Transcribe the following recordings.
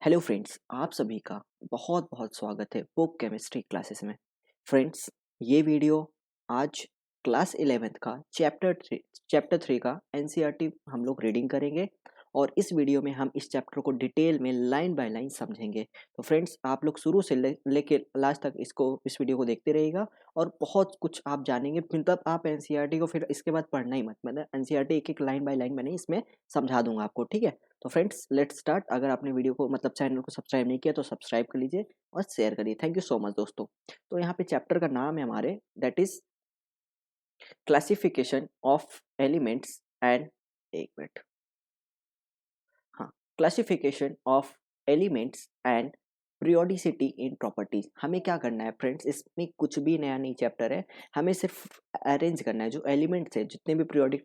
Hello friends, आप सभी का बहुत बहुत स्वागत है बुक केमिस्ट्री क्लासेस में। फ्रेंड्स, ये वीडियो आज क्लास 11th का चैप्टर 3 का एनसीईआरटी हम लोग रीडिंग करेंगे और इस वीडियो में हम इस चैप्टर को डिटेल में लाइन बाय लाइन समझेंगे। तो फ्रेंड्स, आप लोग शुरू से लेके लास्ट तक इस वीडियो को देखते रहिएगा और बहुत कुछ आप जानेंगे। मतलब आप एनसीईआरटी को फिर इसके बाद पढ़ना ही मत, मतलब एनसीईआरटी एक एक लाइन बाय लाइन मैंने इसमें समझा दूंगा आपको, ठीक है। तो फ्रेंड्स, लेट्स स्टार्ट। अगर आपने वीडियो को मतलब चैनल को सब्सक्राइब नहीं किया तो सब्सक्राइब कर लीजिए और शेयर करिए। थैंक यू सो मच दोस्तों। तो यहाँ पे चैप्टर का नाम है हमारे, that is classification of elements and, एक मिनट, हाँ, classification of elements and periodicity in properties. हमें क्या करना है फ्रेंड्स, इसमें कुछ भी नया नहीं चैप्टर है, हमें सिर्फ अरेंज करना है जो एलिमेंट्स है, जितने भी पीरियोडिक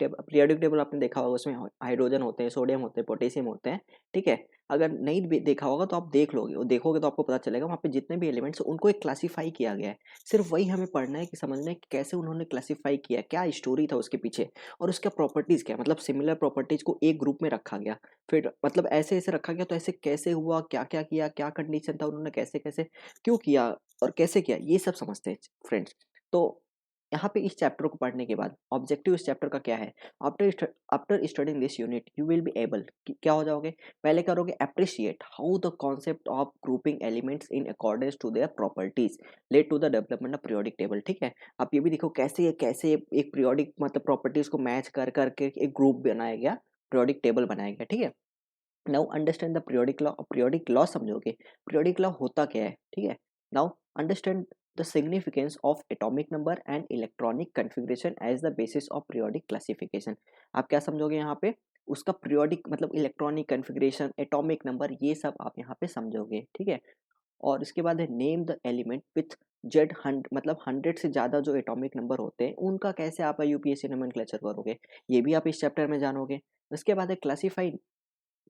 टेबल आपने देखा होगा उसमें हाइड्रोजन होते हैं, सोडियम होते हैं, पोटेशियम होते हैं, ठीक है। अगर नहीं भी देखा होगा तो आप देख लोगे, और देखोगे तो आपको पता चलेगा वहाँ पे जितने भी एलिमेंट्स उनको एक क्लासीफाई किया गया है। सिर्फ वही हमें पढ़ना है कि समझना है कि कैसे उन्होंने क्लासीफाई किया, क्या स्टोरी था उसके पीछे और उसका प्रॉपर्टीज क्या, मतलब सिमिलर प्रॉपर्टीज को एक ग्रुप में रखा गया। फिर मतलब ऐसे-ऐसे रखा गया तो ऐसे कैसे हुआ, क्या-क्या किया, क्या कंडीशन था, उन्होंने कैसे-कैसे क्यों किया और कैसे किया, ये सब समझते हैं फ्रेंड्स। तो यहाँ पे इस चैप्टर को पढ़ने के बाद ऑब्जेक्टिव इस चैप्टर का क्या है, after studying this unit you will be able, क्या हो जाओगे, पहले करोगे appreciate how the concept of grouping elements in accordance to their properties led to the development of periodic table, ठीक है। आप ये भी देखो कैसे कैसे एक पीरियोडिक मतलब प्रॉपर्टीज को मैच कर करके एक ग्रुप बनाया गया, पीरियोडिक टेबल बनाया गया, ठीक है। Now understand the periodic law समझोगे, पीरियोडिक लॉ होता क्या है, ठीक है। Now understand the significance of atomic number and electronic configuration as the basis of periodic classification. आप क्या समझोगे यहाँ पे, उसका पीरियोडिक मतलब इलेक्ट्रॉनिक कॉन्फ़िगरेशन, एटॉमिक नंबर, ये सब आप यहाँ पे समझोगे, ठीक है। और इसके बाद है name the element with z hund, मतलब 100 से ज़्यादा जो एटॉमिक नंबर होते हैं उनका कैसे आप यूपीएससी नोमेनक्लेचर करोगे, ये भी आप इस चैप्टर में जानोगे। उसके बाद है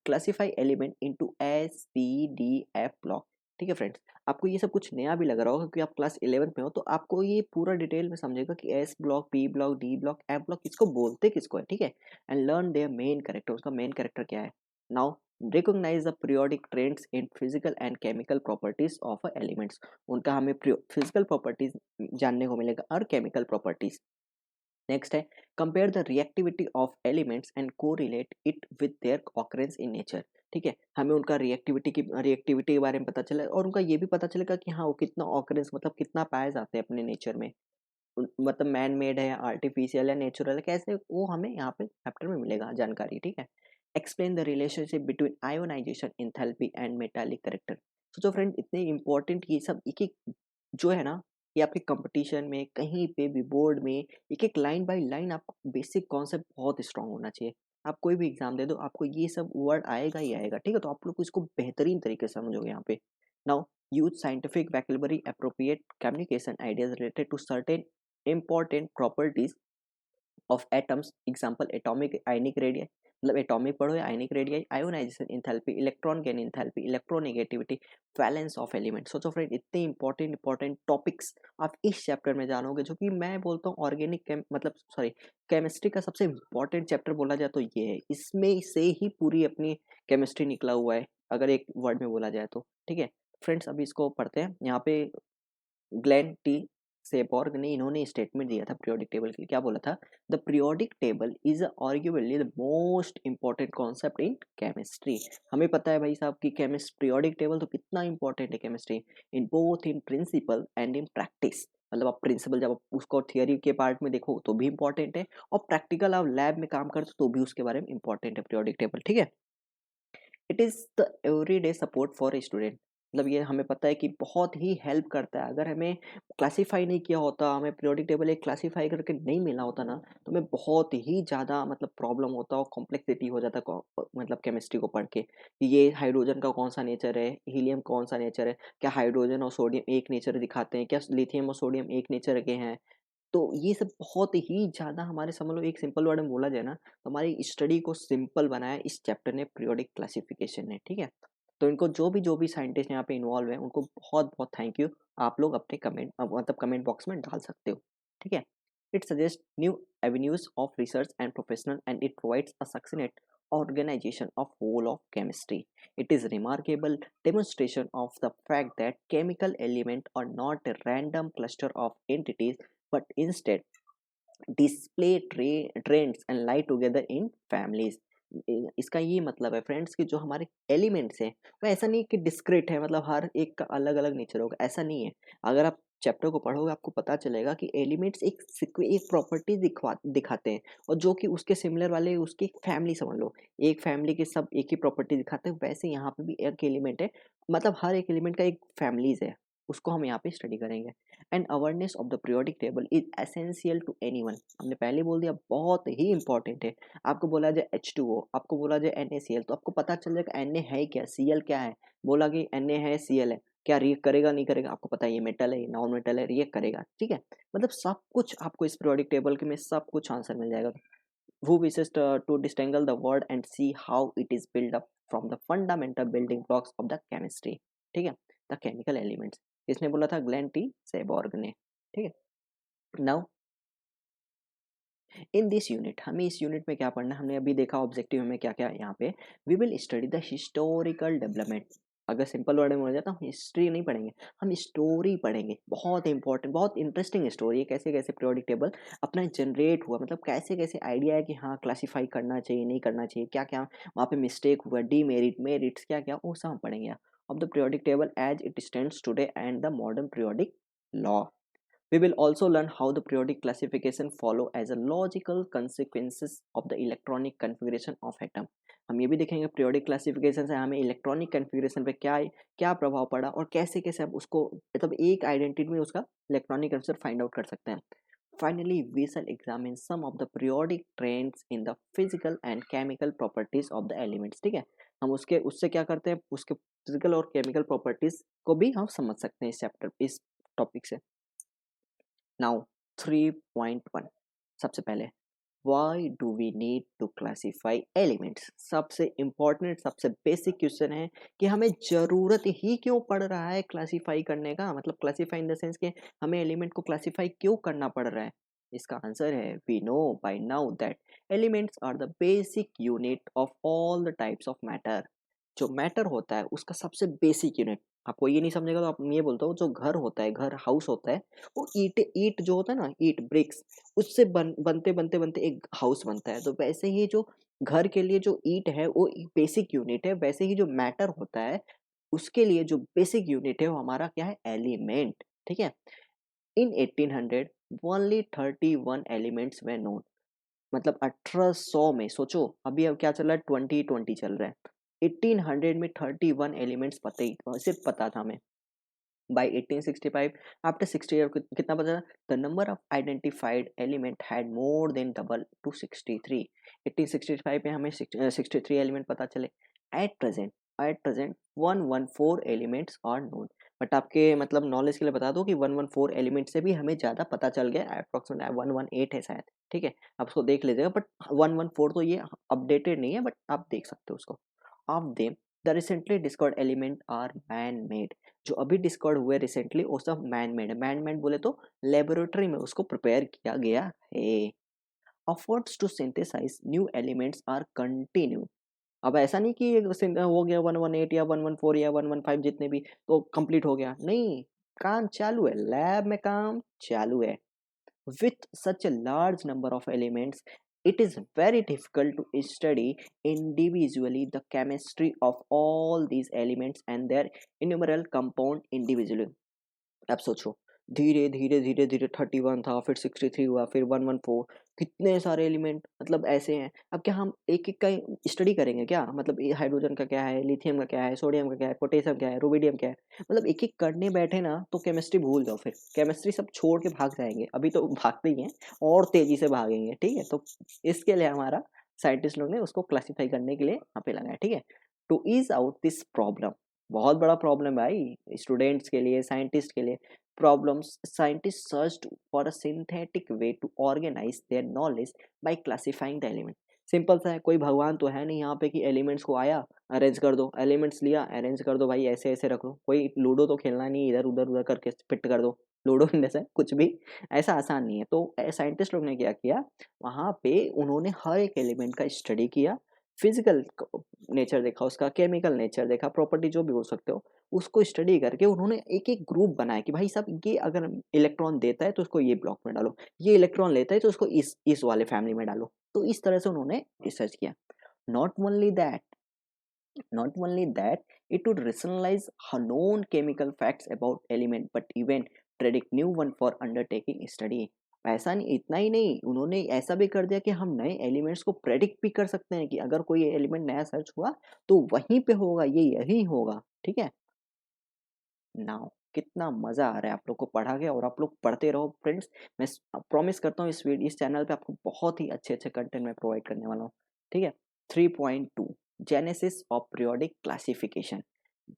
classify element into S P D F block, ठीक है फ्रेंड्स। आपको ये सब कुछ नया भी लग रहा होगा क्योंकि आप क्लास 11th में हो, तो आपको ये पूरा डिटेल में समझेगा कि S block, P block, D block, F block किसको बोलते किसको है, ठीक है। And learn their main character, उसका मेन कैरेक्टर क्या है। Now recognise the periodic trends in physical and chemical properties of elements, उनका हमें फिजिकल प्रॉपर्टीज जानने को मिलेगा और केमिकल प्रॉपर्टीज। नेक्स्ट है compare the reactivity of elements and correlate it with their occurrence in nature, ठीक है। हमें उनका रिएक्टिविटी के बारे में पता चला और उनका ये भी पता चलेगा कि हाँ वो कितना ऑकरेंस मतलब कितना पाए जाते हैं अपने नेचर में, मतलब मैन मेड है, आर्टिफिशियल है, नेचुरल है, कैसे वो हमें यहाँ पे चैप्टर में मिलेगा जानकारी, ठीक है। Explain the relationship between ionisation, enthalpy and metallic character. तो फ्रेंड इतने इंपॉर्टेंट ये सब एक एक जो है ना, ये आपके कंपटीशन में कहीं पे भी बोर्ड में एक एक लाइन बाय लाइन आपको बेसिक कॉन्सेप्ट बहुत स्ट्रांग होना चाहिए। आप कोई भी एग्जाम दे दो आपको ये सब वर्ड आएगा ही आएगा, ठीक है। तो आप लोग इसको बेहतरीन तरीके से समझोगे यहाँ पे। Now use scientific vocabulary appropriate communication ideas related to certain important properties of atoms, example atomic ionic radii, मतलब एटॉमिक पढ़ो या ionic radii, ionisation, enthalpy, electron gain enthalpy, electronegativity, valence of element. सोचो फ्रेंड इतने important topics आप इस chapter में जानोगे, जो कि मैं बोलता हूँ ऑर्गेनिक मतलब सॉरी केमिस्ट्री का सबसे इंपॉर्टेंट चैप्टर बोला जाए तो ये है। इसमें से ही पूरी अपनी केमिस्ट्री निकला हुआ है अगर एक वर्ड में बोला जाए तो, ठीक है। फ्रेंड्स अभी इसको पढ़ते हैं। यहाँ पे ग्लेन टी सेबॉर्ग ने इन्होंने स्टेटमेंट दिया था पीरियोडिक टेबल के लिए, क्या बोला था, the periodic table is arguably the most important concept in chemistry. हमें पता है भाई साहब की केमिस्ट पीरियोडिक टेबल तो कितना इंपॉर्टेंट है chemistry, in both in principle and in practice. मतलब आप प्रिंसिपल जब आप उसको थियोरी के पार्ट में देखो तो भी इंपॉर्टेंट है, और प्रैक्टिकल आप लैब में काम करते हो तो भी उसके बारे में इंपॉर्टेंट है पीरियोडिक टेबल, ठीक है। It is the everyday support for a student, मतलब ये हमें पता है कि बहुत ही हेल्प करता है। अगर हमें क्लासीफाई नहीं किया होता, हमें पीरियोडिक टेबल एक क्लासीफाई करके नहीं मिला होता ना, तो हमें बहुत ही ज़्यादा मतलब प्रॉब्लम होता और कॉम्प्लेक्सिटी हो जाता मतलब केमिस्ट्री को पढ़ के कि ये हाइड्रोजन का कौन सा नेचर है, हीलियम कौन सा नेचर है, क्या हाइड्रोजन और सोडियम एक नेचर दिखाते हैं, क्या लिथियम और सोडियम एक नेचर के हैं। तो ये सब बहुत ही ज़्यादा हमारे समझ लो एक सिंपल वर्ड में बोला जाए ना, तो हमारी स्टडी को सिंपल बनाया इस चैप्टर ने, पीरियोडिक क्लासिफिकेशन ने, ठीक है। तो इनको जो भी साइंटिस्ट यहाँ पे इन्वॉल्व हैं उनको बहुत बहुत थैंक यू। आप लोग अपने कमेंट मतलब कमेंट बॉक्स में डाल सकते हो, ठीक है। It suggest new avenues of research and professional and it provides a सक्सेनेट organization of whole of chemistry. It is remarkable demonstration of the fact that chemical elements are not a random cluster of entities but instead display trends and lie together in families. इसका ये मतलब है friends कि जो हमारे elements हैं वो ऐसा नहीं कि डिस्क्रीट है, मतलब हर एक का अलग अलग नेचर होगा, ऐसा नहीं है। अगर आप चैप्टर को पढ़ोगे आपको पता चलेगा कि एलिमेंट्स एक प्रॉपर्टी दिखाते हैं, और जो कि उसके सिमिलर वाले उसकी एक फैमिली समझ लो, एक फैमिली के सब एक ही प्रॉपर्टी दिखाते हैं, वैसे यहाँ पे भी एक एलिमेंट है, मतलब हर एक एलिमेंट का एक फैमिलीज है, उसको हम यहाँ पे स्टडी करेंगे। And awareness of the periodic table is essential to anyone, हमने पहले बोल दिया बहुत ही इंपॉर्टेंट है। आपको बोला जाए H2O, आपको बोला जाए NaCl, तो आपको पता चल जाएगा Na है क्या, Cl क्या है। बोला कि Na है Cl है, क्या रिएक्ट करेगा नहीं करेगा, आपको पता है ये मेटल है, नॉन मेटल है, रिएक्ट करेगा, ठीक है। मतलब सब कुछ आपको इस पीरियोडिक टेबल के में सब कुछ आंसर मिल जाएगा। Who wishes to disentangle the word and see how it is built up from the fundamental building blocks of the chemistry, ठीक है, the chemical elements। इसने बोला था ग्लेन टी सेबॉर्ग ने, ठीक है। नाउ इन दिस यूनिट, हमें इस यूनिट में क्या पढ़ना है, हमने अभी देखा ऑब्जेक्टिव में क्या क्या है यहाँ पे। We will study the historical development. अगर सिंपल वर्ड में हो जाए तो हम हिस्ट्री नहीं पढ़ेंगे, हम स्टोरी पढ़ेंगे। बहुत इंपॉर्टेंट, बहुत इंटरेस्टिंग स्टोरी है, कैसे कैसे पीरियोडिक टेबल अपना जनरेट हुआ, मतलब कैसे कैसे आइडिया है कि हाँ क्लासीफाई करना चाहिए नहीं करना चाहिए, क्या क्या वहाँ पे मिस्टेक हुआ, डीमेरिट मेरिट्स क्या क्या, वो सब हम पढ़ेंगे। Of the periodic table as it stands today and the modern periodic law. We will also learn how the periodic classification follow as a logical consequences of the electronic configuration of atom। हम ये भी देखेंगे periodic classification से हमें electronic configuration पे क्या प्रभाव पड़ा और कैसे कैसे हम उसको मतलब एक identity में उसका electronic configuration find out कर सकते हैं। Finally, we shall examine some of the periodic trends in the physical and chemical properties of the elements। ठीक है, हम उसके उससे क्या करते हैं, उसके physical और chemical properties को भी हम समझ सकते हैं इस चैप्टर इस टॉपिक से। नाउ 3.1, सबसे पहले why do we need to classify elements. सबसे इंपॉर्टेंट सबसे बेसिक क्वेश्चन है कि हमें जरूरत ही क्यों पड़ रहा है क्लासीफाई करने का, मतलब क्लासीफाई इन द सेंस कि हमें एलिमेंट को क्लासीफाई क्यों करना पड़ रहा है। इसका आंसर है we know by now that elements are the basic unit of all the types of matter. जो मैटर होता है उसका सबसे बेसिक यूनिट, आपको ये नहीं समझेगा तो आप ये बोलता हूँ, जो घर होता है, घर हाउस होता है, वो ईट ईट जो होता है ना, ईट ब्रिक्स, उससे बनते बनते बनते एक हाउस बनता है। तो वैसे ही जो घर के लिए जो ईट है वो बेसिक यूनिट है, वैसे ही जो मैटर होता है उसके लिए जो बेसिक यूनिट है वो हमारा क्या है, एलिमेंट। ठीक है, इन 1800 ओनली 31 एलिमेंट्स वे नोन, मतलब 1800 में, सोचो अभी अब क्या चल रहा है, 2020 चल रहा है, 1800 में 31 एलिमेंट्स पता ही सिर्फ पता था हमें। By 1865, after 60 years, कितना बचा? The number of identified element had more than double to 63। 1865 में हमें 63 एलिमेंट पता चले। At present, at present 114 elements are known। But आपके मतलब नॉलेज के लिए बता दो कि 114 एलिमेंट से भी हमें ज़्यादा पता चल गया, अप्रोक्सीमेट 118 है शायद। ठीक है, आप उसको देख लीजिएगा, बट 114 तो ये अपडेटेड नहीं है, बट आप देख सकते हो उसको। Of them the recently discovered element are man made. जो अभी डिस्कवर्ड हुए रिसेंटली वो सब मैन मेड है। मैन मेड बोले तो लेबोरेटरी में उसको प्रिपेयर किया गया है। efforts to synthesize new elements are continue। अब ऐसा नहीं कि हो गया 118 या 114 या 115 जितने भी तो कंप्लीट हो गया, नहीं, काम चालू है, लैब में काम चालू है। With such a large number of elements, it is very difficult to study individually the chemistry of all these elements and their innumerable compound individually। अब सोचो, धीरे धीरे धीरे धीरे 31 था, फिर 63 हुआ, फिर 114, कितने सारे एलिमेंट मतलब ऐसे हैं। अब क्या हम एक एक का स्टडी करेंगे क्या, मतलब ये हाइड्रोजन का क्या है, लिथियम का क्या है, सोडियम का क्या है, पोटेशियम क्या है, रुबिडियम क्या है, मतलब एक एक करने बैठे ना तो केमिस्ट्री भूल जाओ, फिर केमिस्ट्री सब छोड़ के भाग जाएंगे, अभी तो भागते ही हैं और तेजी से भागेंगे। ठीक है, तो इसके लिए हमारा साइंटिस्ट लोग ने उसको क्लासीफाई करने के लिए यहाँ पे लगाया। ठीक है, to ease out this problem, बहुत बड़ा प्रॉब्लम है भाई स्टूडेंट्स के लिए, साइंटिस्ट के लिए। problems, scientists searched for a synthetic way to organize their knowledge by classifying the element। Simple सा है, कोई भगवान तो है नहीं यहाँ पे कि एलिमेंट्स को आया अरेंज कर दो, एलिमेंट्स लिया अरेंज कर दो, भाई ऐसे ऐसे रख लो। कोई लूडो तो खेलना नहीं, इधर उधर उधर करके फिट कर दो, लूडो जैसे कुछ भी ऐसा आसान नहीं है। तो साइंटिस्ट लोग ने क्या किया, वहाँ पे उन्होंने हर एक एलिमेंट का स्टडी किया, फिजिकल नेचर देखा, उसका केमिकल नेचर देखा, प्रॉपर्टी जो भी बोल सकते हो, उसको स्टडी करके उन्होंने एक एक ग्रुप बनाया कि भाई साहब ये अगर इलेक्ट्रॉन देता है तो उसको ये ब्लॉक में डालो, ये इलेक्ट्रॉन लेता है तो उसको इस वाले फैमिली में डालो। तो इस तरह से उन्होंने रिसर्च किया। Not only that, not only that, it would rationalize known chemical facts about element but even predict new one for undertaking study। ऐसा नहीं, इतना ही नहीं, उन्होंने ऐसा भी कर दिया कि हम नए एलिमेंट्स को प्रेडिक्ट भी कर सकते हैं कि अगर कोई एलिमेंट नया सर्च हुआ तो वहीं पे होगा, ये यही होगा। ठीक है, नाउ कितना मजा आ रहा है आप लोग को पढ़ा के, और आप लोग पढ़ते रहो फ्रेंड्स। मैं प्रॉमिस करता हूँ इस चैनल पे आपको बहुत ही अच्छे अच्छे कंटेंट मैं प्रोवाइड करने वाला हूँ। ठीक है, 3.2 genesis of periodic classification.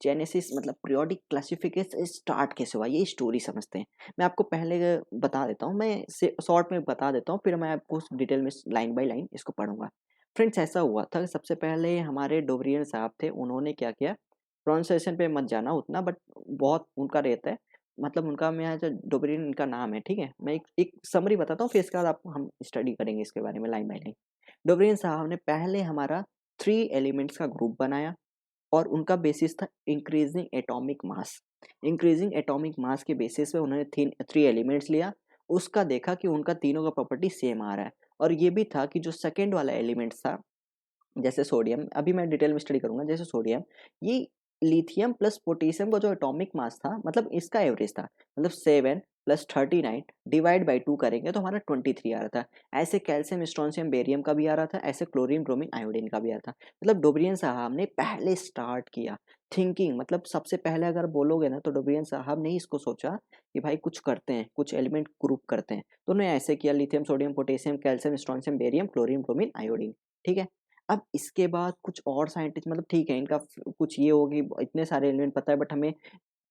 Genesis मतलब पीरियोडिक क्लासिफिकेशन स्टार्ट कैसे हुआ, ये स्टोरी समझते हैं। मैं आपको पहले बता देता हूँ, मैं शॉर्ट में बता देता हूँ, फिर मैं आपको डिटेल में लाइन बाय लाइन इसको पढ़ूंगा। फ्रेंड्स ऐसा हुआ था, सबसे पहले हमारे डोबरियन साहब थे, उन्होंने क्या किया, प्रोनाउंसिएशन पे मत जाना उतना, बट बहुत उनका रहता है, मतलब उनका मैं जो डोबरिन इनका नाम है। ठीक है, मैं एक समरी बताता हूँ, फिर इसके बाद आप हम स्टडी करेंगे इसके बारे में लाइन बाय लाइन। डोबरिन साहब ने पहले हमारा 3 एलिमेंट्स का ग्रुप बनाया और उनका बेसिस था increasing atomic mass. Increasing atomic mass के बेसिस पे उन्होंने 3 एलिमेंट्स लिया, उसका देखा कि उनका तीनों का प्रॉपर्टी सेम आ रहा है। और ये भी था कि जो सेकेंड वाला एलिमेंट था, जैसे सोडियम, अभी मैं डिटेल में स्टडी करूंगा, जैसे सोडियम, ये लिथियम प्लस पोटेशियम का जो एटॉमिक मास था, मतलब इसका एवरेज था, मतलब 7 + 39 डिवाइड बाई 2 करेंगे तो हमारा 23 आ रहा था। ऐसे कैल्शियम स्ट्रोंशियम बेरियम का भी आ रहा था, ऐसे क्लोरीन ब्रोमीन आयोडीन का भी आ रहा था। मतलब डोबरियन साहब ने पहले स्टार्ट किया थिंकिंग, मतलब सबसे पहले अगर बोलोगे ना तो डोबरियन साहब ने ही इसको सोचा कि भाई कुछ करते हैं, कुछ एलिमेंट ग्रुप करते हैं, तो उन्होंने ऐसे किया, lithium sodium potassium calcium strontium barium chlorine bromine iodine. ठीक है, अब इसके बाद कुछ और साइंटिस्ट, मतलब ठीक है इनका कुछ ये होगी, इतने सारे एलिमेंट पता है, बट हमें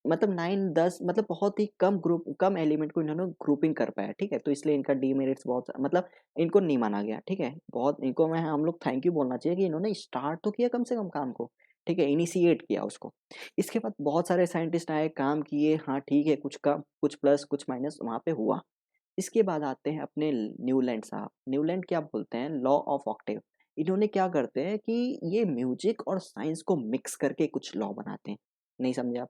मतलब 9 10 मतलब बहुत ही कम ग्रुप, कम एलिमेंट को इन्होंने ग्रुपिंग कर पाया। ठीक है, तो इसलिए इनका डीमेरिट्स बहुत, मतलब इनको नहीं माना गया। ठीक है, बहुत इनको मैं हम लोग थैंक यू बोलना चाहिए कि इन्होंने स्टार्ट तो किया कम से कम काम को। ठीक है, इनिशिएट किया उसको। इसके बाद बहुत सारे साइंटिस्ट आए, काम किए, हाँ ठीक है, कुछ कम कुछ प्लस कुछ माइनस वहाँ पे हुआ। इसके बाद आते हैं अपने न्यूलैंड साहब। न्यूलैंड क्या बोलते हैं, लॉ ऑफ ऑक्टेव। इन्होंने क्या करते हैं कि ये म्यूजिक और साइंस को मिक्स करके कुछ लॉ बनाते हैं। नहीं समझे आप?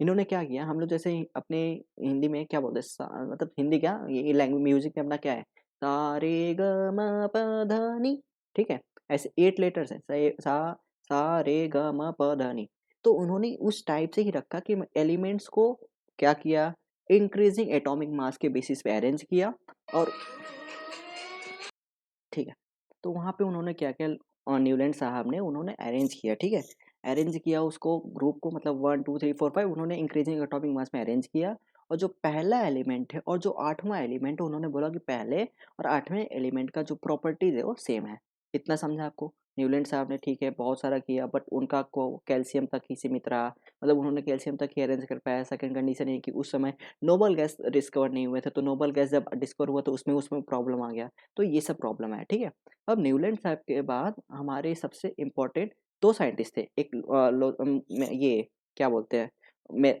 इन्होंने क्या किया, हम लोग जैसे अपने हिंदी में क्या बोलते हैं, मतलब हिंदी क्या, ये लैंग्वेज म्यूजिक में अपना क्या है, सा रे ग म प ध नि। ठीक है, ऐसे 8 लेटर्स है, सा रे ग म प ध नि। तो उन्होंने उस टाइप से ही रखा कि एलिमेंट्स को क्या किया, इंक्रीजिंग एटॉमिक मास के बेसिस पे अरेंज किया। और ठीक है, तो वहाँ पे उन्होंने क्या किया, न्यूलैंड साहब ने उन्होंने अरेंज किया। ठीक है, अरेंज किया उसको ग्रुप को, मतलब 1 2 3 4 5 उन्होंने इंक्रीजिंग एटॉमिक मास में अरेंज किया। और जो पहला एलिमेंट है और जो आठवां एलिमेंट है, उन्होंने बोला कि पहले और आठवें एलिमेंट का जो प्रॉपर्टीज है वो सेम है। इतना समझा आपको? न्यूलैंड साहब ने ठीक है बहुत सारा किया, बट उनका को कैल्शियम तक ही सीमित रहा, मतलब उन्होंने कैल्शियम तक ही अरेंज कर पाया। सेकंड कंडीशन है कि उस समय नोबल गैस डिस्कवर नहीं हुए थे, तो नोबल गैस जब डिस्कवर हुआ तो उसमें उसमें प्रॉब्लम आ गया। तो ये सब प्रॉब्लम है। ठीक है, अब न्यूलैंड साहब के बाद हमारे सबसे इम्पोर्टेंट 2 साइंटिस्ट थे, एक ये क्या बोलते हैं, मैं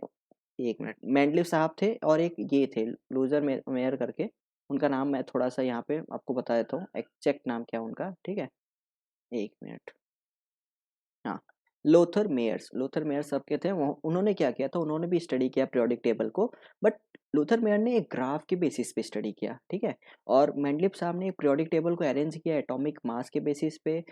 1 मिनट, मेंडलीव साहब थे, और एक ये थे लूजर मेयर करके, उनका नाम मैं थोड़ा सा यहाँ पे आपको बता देता हूँ, एग्जैक्ट नाम क्या है उनका। ठीक है, 1 मिनट, हाँ, लोथर मेयर सबके थे वो, उन्होंने क्या किया था, उन्होंने भी स्टडी किया पीरियोडिक टेबल को, बट लूथर मेयर ने एक ग्राफ के बेसिस पे स्टडी किया। ठीक है, और मेंडलिप साहब ने पीरियोडिक टेबल को अरेंज किया एटॉमिक मास के बेसिस पे।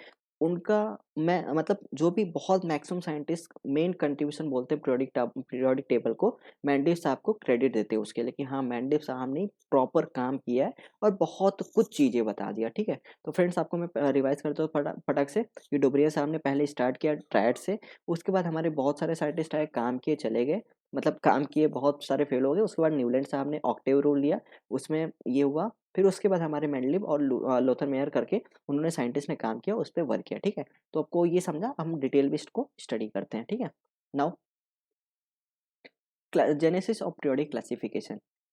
उनका, मैं मतलब जो भी बहुत मैक्सिमम साइंटिस्ट मेन कंट्रीब्यूशन बोलते हैं पीरियोडिक टेबल को, मेंडलिप साहब को क्रेडिट देते हैं उसके लिए कि हाँ मेंडलिप साहब ने प्रॉपर काम किया है और बहुत कुछ चीज़ें बता दिया। ठीक है, तो फ्रेंड्स आपको मैं रिवाइज करता हूँ फटाक से कि डोबरिया साहब ने पहले स्टार्ट किया ट्रायड से, उसके बाद हमारे बहुत सारे साइंटिस्ट आए, काम किए, चले गए, मतलब काम किए, बहुत सारे फेल हो गए। उसके बाद न्यूलैंड साहब ने ऑक्टेव रूल लिया, उसमें ये हुआ। फिर उसके बाद हमारे मेंडलीव और लोथर मेयर करके उन्होंने साइंटिस्ट ने काम किया, उस पर वर्क किया। ठीक है, तो आपको ये समझा, हम डिटेल में इसको स्टडी करते हैं। ठीक है, now genesis of periodic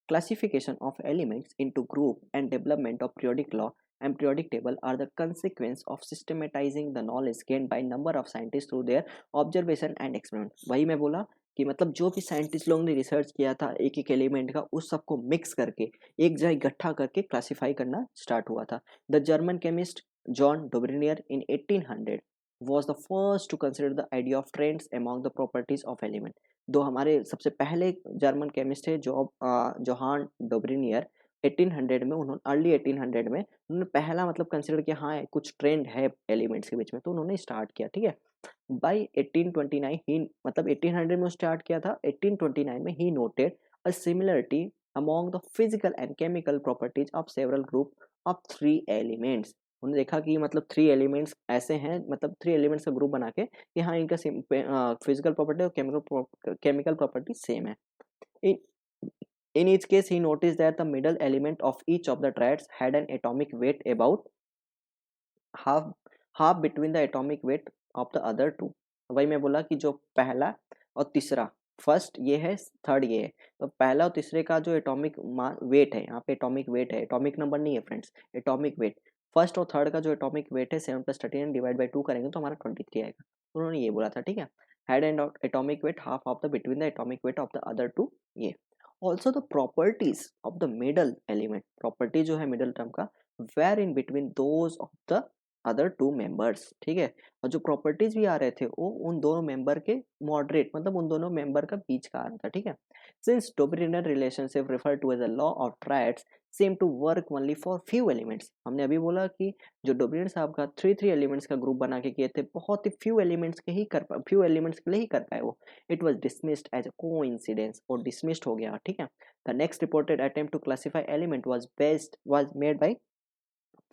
classification of elements into group and development of periodic law and periodic table are the consequence of systematizing the knowledge gained by number of scientists through their observation and experiment। वही मैं बोला कि मतलब जो भी scientist लोग ने research किया था एक एक एलिमेंट का, उस सबको मिक्स करके एक जगह इकट्ठा करके क्लासिफाई करना स्टार्ट हुआ था। The German chemist John Dobereiner in 1800 was the first to consider the idea of trends among the properties of element। दो हमारे सबसे पहले जर्मन केमिस्ट थे जोहान डोब्रिनियर 1800 में, उन्होंने अर्ली 1800 में उन्होंने पहला मतलब कंसिडर किया हाँ कुछ ट्रेंड है एलिमेंट्स के बीच में, तो उन्होंने स्टार्ट किया। ठीक है, बाई 1829 ही मतलब 1800 में स्टार्ट किया था, 1829 में he noted a similarity among the physical and chemical properties of several group of three elements. उन्होंने देखा कि मतलब थ्री एलिमेंट्स ऐसे हैं, मतलब थ्री एलिमेंट्स का ग्रुप बना के कि हाँ इनका फिजिकल प्रॉपर्टी और केमिकल प्रॉपर्टी सेम है। इन in each case he noticed that the middle element of each of the triads had an atomic weight about half half between the atomic weight of the other two। वही मैं बोला कि जो पहला और तीसरा, first ये है, थर्ड ये है, तो पहला और तीसरे का जो एटॉमिक वेट है, यहाँ पे एटॉमिक वेट है, एटॉमिक नंबर नहीं है फ्रेंड्स, एटॉमिक वेट। फर्स्ट और थर्ड का जो एटॉमिक वेट है 7 + 13 डिवाइड बाई 2 करेंगे तो हमारा 23 आएगा, तो उन्होंने ये बोला था। ठीक है, had and atomic weight half of the between the atomic weight of the other two, ये। Also the properties of the middle element, property जो है मिडल टर्म का, where in between those of the other two members. ठीक है, और जो properties भी आ रहे थे वो उन दोनों मेंबर के मॉडरेट, मतलब उन दोनों मेंबर का बीच का आ रहा था। ठीक है, since Dobereiner relationship refer to as a law of triads same to work only for few elements. हमने अभी बोला कि जो डोब्रिनर साहब का थ्री एलिमेंट्स का ग्रुप बना के किए थे, बहुत ही फ्यू एलिमेंट्स के ही फ्यू एलिमेंट्स के लिए ही कर पाए वो। It was dismissed as a coincidence, और डिसमिस्ड हो गया। ठीक है, the next reported attempt to classify element was made by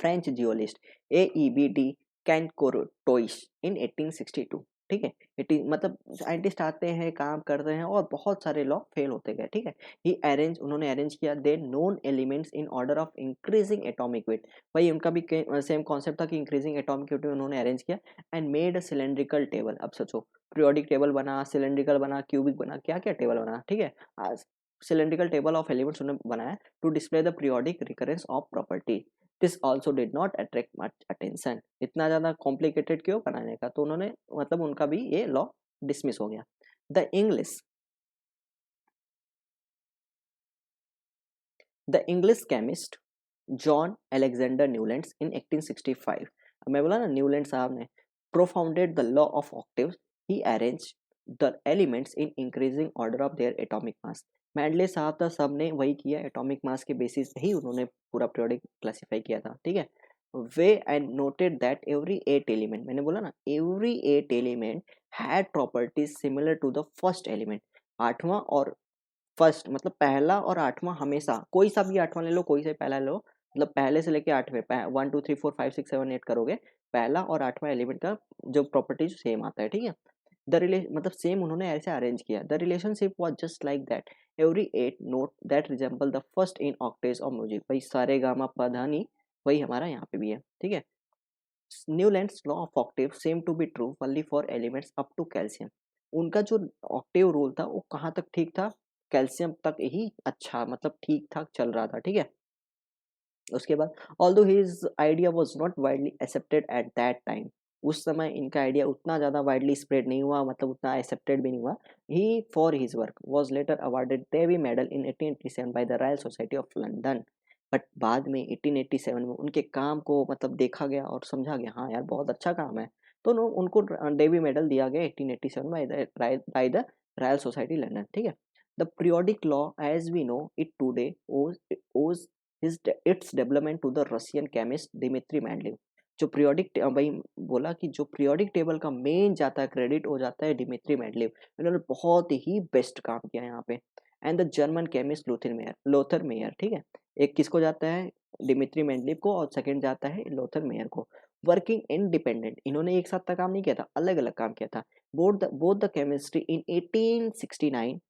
French geologist AEB Chancourtois in 1862। ठीक है, 18 मतलब साइंटिस्ट आते हैं, काम करते हैं और बहुत सारे लॉ फेल होते गए। ठीक है, उन्होंने अरेंज किया they known elements in order of increasing atomic weight. भाई उनका भी सेम कॉन्सेप्ट था कि इंक्रीजिंग एटॉमिक वेट उन्होंने अरेंज किया and made a cylindrical table. अब सोचो, पीरियोडिक टेबल बना, सिलेंड्रिकल बना, क्यूबिक बना, क्या क्या टेबल बना। ठीक है, आज सिलेंड्रिकल टेबल ऑफ एलिमेंट्स उन्होंने बनाया to display the periodic recurrence of property. This also did not attract much attention. इतना ज़्यादा कॉम्प्लिकेटेड क्यों बनाने का, तो उन्होंने मतलब उनका भी ये लॉ डिसमिस हो गया। The English the English chemist John Alexander Newlands in 1865, मैं बोला ना न्यूलैंड साहब ने propounded the law of octaves. He arrange the elements in increasing order of their atomic mass. Mendeleev साहब था, सब ने वही किया, एटॉमिक मास के बेसिस पे ही उन्होंने पूरा पीरियोडिक क्लासिफाई किया था। ठीक है, वे and noted that every eight element, मैंने बोला ना every eight element had properties similar to the first element. आठवां और फर्स्ट मतलब पहला और आठवां, हमेशा कोई सा भी आठवां ले लो, कोई सा भी पहला ले लो, मतलब पहले से लेके आठवें 1 2 3 4 5 6 7 8 करोगे, पहला और आठवां एलिमेंट का जो प्रॉपर्टीज सेम आता है। ठीक है, द रिले मतलब सेम उन्होंने ऐसे अरेंज किया। The relationship was just like that, every eight note that resemble the first in octaves of music. भाई सारे गामा पधानी वही हमारा यहाँ पे भी है। ठीक है, Newlands law of octave seem to be true only for elements up to calcium. उनका जो ऑक्टेव रूल था वो कहाँ तक ठीक था, कैल्शियम तक ही अच्छा मतलब ठीक ठाक चल रहा था। ठीक है, उसके बाद although his idea was not widely accepted at that time, उस समय इनका आइडिया उतना ज़्यादा वाइडली स्प्रेड नहीं हुआ, मतलब उतना एक्सेप्टेड भी नहीं हुआ। He for his work was later awarded Davy medal in 1887 by the Royal Society of London. But बाद में 1887 में उनके काम को मतलब देखा गया और समझा गया, हाँ यार बहुत अच्छा काम है, तो उनको डेवी मेडल दिया गया 1887 by the Royal Society London. ठीक है, the periodic law as we know it today owes it's development to the Russian chemist Dmitri Mendeleev. जो पीरियोडिक भाई बोला कि जो पीरियोडिक टेबल का मेन जाता है क्रेडिट हो जाता है दिमित्री मेंडलीव, इन्होंने बहुत ही बेस्ट काम किया यहाँ पे। And the German chemist Lothar Meyer. ठीक है, एक किसको जाता है, दिमित्री मेंडलीव को, और सेकंड जाता है लोथर मेयर को। वर्किंग इंडिपेंडेंट, इन्होंने एक साथ का काम नहीं किया था, अलग अलग काम किया था। Both the chemistry in 1869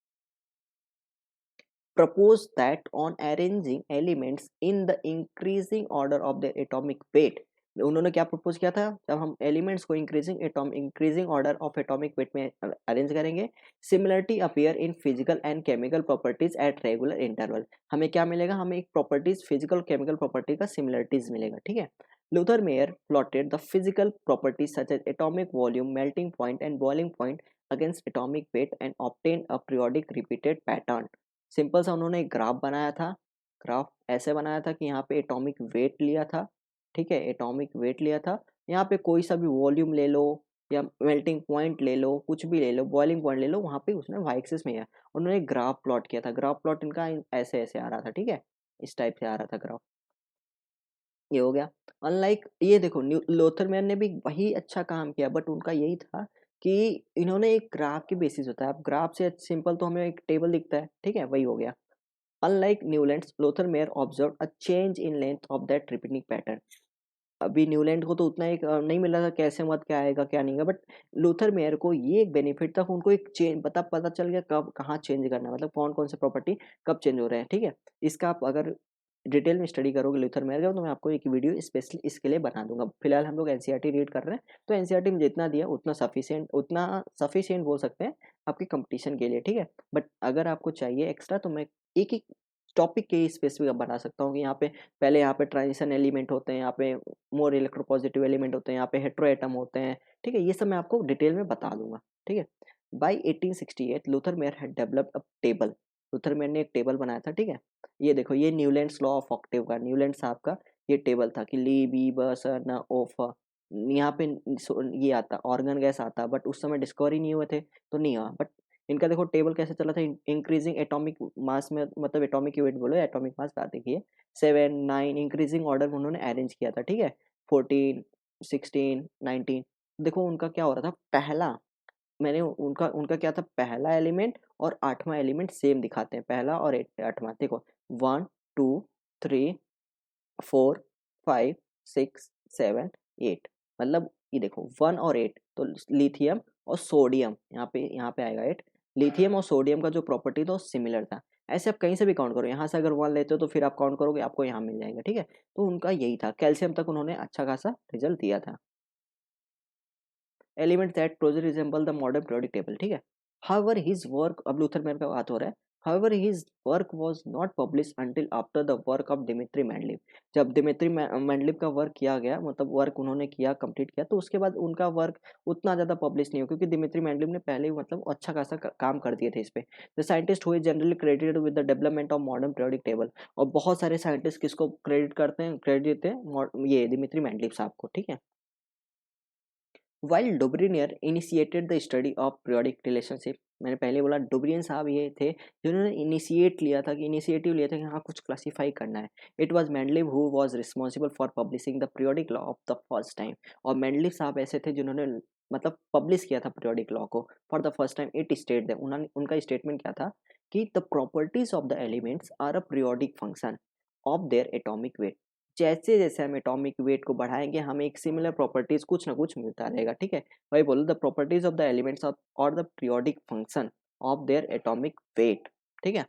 proposed that on arranging elements in the increasing order of their atomic weight, उन्होंने क्या प्रपोज किया था, जब हम एलिमेंट्स को increasing order of atomic weight में अरेंज करेंगे, similarity appear in physical and chemical properties at regular interval. हमें क्या मिलेगा, हमें एक प्रॉपर्टीज फिजिकल केमिकल प्रॉपर्टी का सिमिलरिटीज मिलेगा। ठीक है, Luther Meyer plotted the physical properties such as atomic volume, melting point and boiling point against atomic weight and obtain a periodic repeated pattern. Simple सा उन्होंने एक ग्राफ बनाया था, graph ऐसे बनाया था कि यहाँ पे एटॉमिक वेट लिया था। ठीक है, एटॉमिक वेट लिया था, यहाँ पे कोई सा भी वॉल्यूम ले लो, या मेल्टिंग पॉइंट ले लो, कुछ भी ले लो, बॉइलिंग पॉइंट ले लो, वहाँ पे उसने वाई एक्सिस में है, उन्होंने ग्राफ प्लॉट किया था। ग्राफ प्लॉट इनका ऐसे ऐसे आ रहा था, ठीक है, इस टाइप से आ रहा था ग्राफ। ये हो गया। अनलाइक ये देखो लोथरमैन ने भी वही अच्छा काम किया, बट उनका यही था कि इन्होंने एक ग्राफ के बेसिस होता है। अब ग्राफ से सिंपल तो हमें एक टेबल दिखता है, ठीक है, वही हो गया। Unlike Newlands, Lothar Meyer observe a change in length of that repeating pattern. अभी न्यूलैंड को तो उतना एक नहीं मिला था कैसे मत क्या आएगा क्या नहीं आएगा, बट लूथर मेयर को ये एक बेनिफिट था कि उनको एक चेंज पता पता चल गया कब कहाँ चेंज करना है, मतलब कौन कौन से प्रॉपर्टी कब चेंज हो रहे हैं, ठीक है। इसका आप अगर डिटेल में स्टडी करोगे लूथर मेयर का, तो मैं आपको एक वीडियो स्पेशली इसके लिए बना दूंगा। फिलहाल हम लोग एनसीईआरटी रीड कर रहे हैं, तो एनसीईआरटी में जितना दिया उतना सफिशियंट बोल सकते हैं आपके कंपटीशन के लिए, ठीक है। बट अगर आपको चाहिए एक्स्ट्रा तो मैं एक एक टॉपिक के स्पेसिफिक बना सकता हूँ कि यहाँ पे पहले यहाँ पे ट्रांजिशन एलिमेंट होते हैं, यहाँ पे मोर इलेक्ट्रोपॉजिटिव एलिमेंट होते हैं, यहाँ पे हेट्रो एटम होते हैं, ठीक है। ये सब मैं आपको डिटेल में बता दूंगा, ठीक है। By 1868 Luther mayor had developed a table. Luther Meyer ने एक टेबल बनाया था, ठीक है। ये देखो, ये न्यूलैंड्स लॉ ऑफ ऑक्टेव का, न्यूलैंड साहब का ये टेबल था कि ली बी ब स न ओ फ। यहाँ पे ये आता ऑर्गन गैस आता, बट उस समय डिस्कवरी नहीं हुए थे तो नहीं हुआ। बट इनका देखो टेबल कैसे चला था, इंक्रीजिंग एटॉमिक मास में, मतलब एटॉमिक वेट बोलो, एटॉमिक मास का देखिए 7 9 इंक्रीजिंग ऑर्डर में उन्होंने अरेंज किया था, ठीक है। 14 16 19। देखो उनका क्या हो रहा था, पहला मैंने उनका उनका क्या था, पहला एलिमेंट और आठवां एलिमेंट सेम दिखाते हैं, पहला और आठवां देखो, 1 2 3 4 5 6 7 8, मतलब ये देखो 1 और 8 तो लिथियम और सोडियम, यहाँ पे आएगा 8। लिथियम और सोडियम का जो प्रॉपर्टी था वो सिमिलर था। ऐसे आप कहीं से भी काउंट करो, यहाँ से अगर 1 लेते हो तो फिर आप काउंट करोगे आपको यहाँ मिल जाएगा, ठीक है। तो उनका यही था, कैल्शियम तक उन्होंने अच्छा खासा रिजल्ट दिया था। Element that closely resemble the modern periodic table, ठीक है। हाउएवर हिज वर्क, अब लूथर मैन का बात हो रहा है। However his work was not publish until after the work of Dmitry Mendeleev. जब दिमित्री मेंडलीव का वर्क किया गया, मतलब वर्क उन्होंने किया, कंप्लीट किया, तो उसके बाद उनका वर्क उतना ज़्यादा पब्लिश नहीं हुआ, क्योंकि दिमित्री मेंडलीव ने पहले ही मतलब अच्छा खासा काम कर दिए थे इस पे। The scientist who is generally credited with the development of modern periodic table. और बहुत सारे साइंटिस्ट किसको क्रेडिट करते हैं, क्रेडिट देते हैं ये दिमित्री मेंडलीव साहब को, ठीक है। While Dobrinier initiated the study of periodic relationship, मैंने पहले बोला डोब्रियन साहब ये थे जिन्होंने इनिशिएटिव लिया था कि हाँ कुछ क्लासीफाई करना है। It was Mendeleev who was responsible for publishing the periodic law of the first time. और मेंडलीव साहब ऐसे थे जिन्होंने मतलब पब्लिश किया था पीरियोडिक लॉ को for the first time. It state उन्होंने उनका स्टेटमेंट क्या था कि the properties of the elements are a periodic function of their atomic weight. जैसे जैसे हम एटॉमिक वेट को बढ़ाएंगे हमें एक सिमिलर प्रॉपर्टीज कुछ ना कुछ मिलता रहेगा, ठीक है। वही बोलो, the properties of the elements और the periodic function of their atomic weight, ठीक है।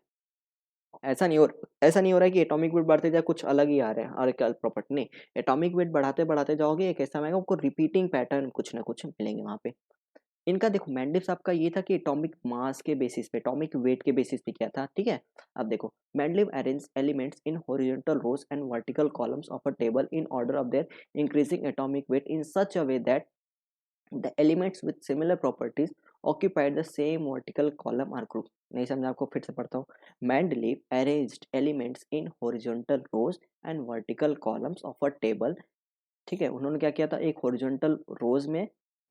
ऐसा नहीं हो रहा है कि एटॉमिक वेट बढ़ते जाए कुछ अलग ही आ रहे हैं और क्या प्रॉपर्टी नहीं। एटॉमिक वेट बढ़ाते बढ़ाते जाओगे, एक ऐसा आएगा आपको रिपीटिंग पैटर्न कुछ ना कुछ मिलेंगे वहाँ पे। इनका देखो मेंडलिव साहब का ये था कि एटॉमिक मास के बेसिस पे, एटॉमिक वेट के बेसिस पे क्या था, ठीक है। अब देखो, Mendeleev arrange elements in horizontal rows and vertical columns of a table in order of their increasing atomic weight in such a way that the elements with similar properties occupied the same vertical column or group। नहीं समझा, आपको फिर से पढ़ता हूँ। Mendeleev arranged elements in horizontal rows and vertical columns of a table, ठीक है। उन्होंने क्या किया था, एक हॉरिजॉन्टल रोज में,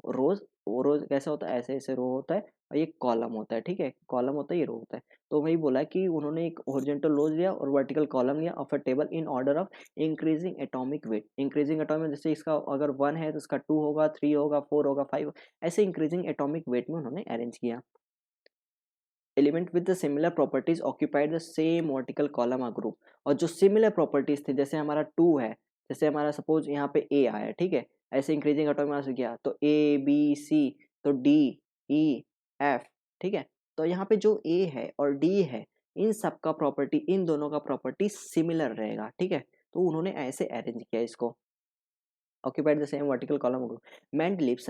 रोज वो रोज कैसा होता है, ऐसे ऐसे रो होता है और ये कॉलम होता है, ठीक है। कॉलम होता है, ये रो होता है। तो वही बोला है कि उन्होंने एक हॉरिजॉन्टल रोज लिया और वर्टिकल कॉलम लिया of a table in order of increasing atomic wait. Increasing atomic, जैसे इसका अगर 1 है तो इसका 2 होगा, 3 होगा, 4 होगा, 5, ऐसे इंक्रीजिंग एटॉमिक वेट में उन्होंने अरेंज किया। Element with the similar properties occupied the same vertical column और ग्रुप। और जो सिमिलर प्रॉपर्टीज थे, जैसे हमारा 2 है, जैसे हमारा सपोज यहाँ पे ए आया, ठीक है। ऐसे इंक्रीजिंग एटॉमिक मास गया तो ए बी सी, तो डी ई एफ, ठीक है। तो यहाँ पे जो ए है और डी है, इन सब का प्रॉपर्टी, इन दोनों का प्रॉपर्टी सिमिलर रहेगा, ठीक है। तो उन्होंने ऐसे अरेंज किया इसको, occupied the same vertical column group. Mendeleev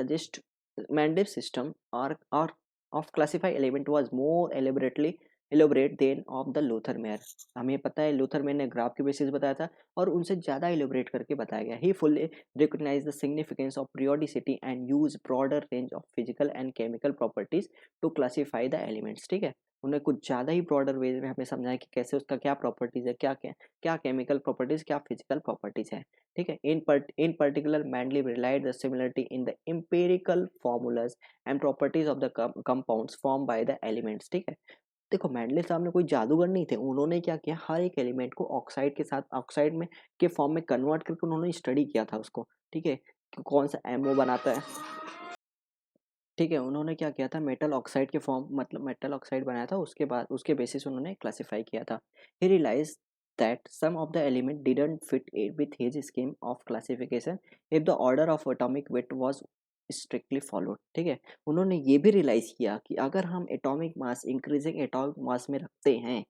system or of classify element was more elaborately elaborate than of the Lothar Meyer. हमें पता है लूथर मेयर ने ग्राफ के बेसिस बताया था और उनसे ज़्यादा इलोबरेट करके बताया गया। He fully recognise the significance of periodicity and use broader range of physical and chemical properties to classify the elements. ठीक है, उन्होंने कुछ ज़्यादा ही ब्रॉडर वे में हमें समझाया कि कैसे उसका क्या प्रॉपर्टीज़ है, क्या केमिकल प्रॉपर्टीज़, क्या फिजिकल प्रॉपर्टीज़ है। ठीक है, in particular Mendeleev relied the similarity in the empirical formulas and properties of the compounds form by the elements. ठीक है, देखो मेंडले साहब ने कोई जादूगर नहीं थे, उन्होंने क्या किया, हर एक एलिमेंट को ऑक्साइड के साथ ऑक्साइड में के फॉर्म में कन्वर्ट करके उन्होंने स्टडी किया था उसको। ठीक है, कि कौन सा एमओ बनाता है। ठीक है, उन्होंने क्या किया था, मेटल ऑक्साइड के फॉर्म मतलब मेटल ऑक्साइड बनाया था, उसके बाद उसके बेसिस उन्होंने क्लासिफाई किया था। He realise that some of the element didn't fit with his scheme of classification if the order of atomic weight was strictly followed. ठीक है, उन्होंने ये भी रियलाइज किया कि अगर हम atomic mass increasing atomic mass में रखते हैं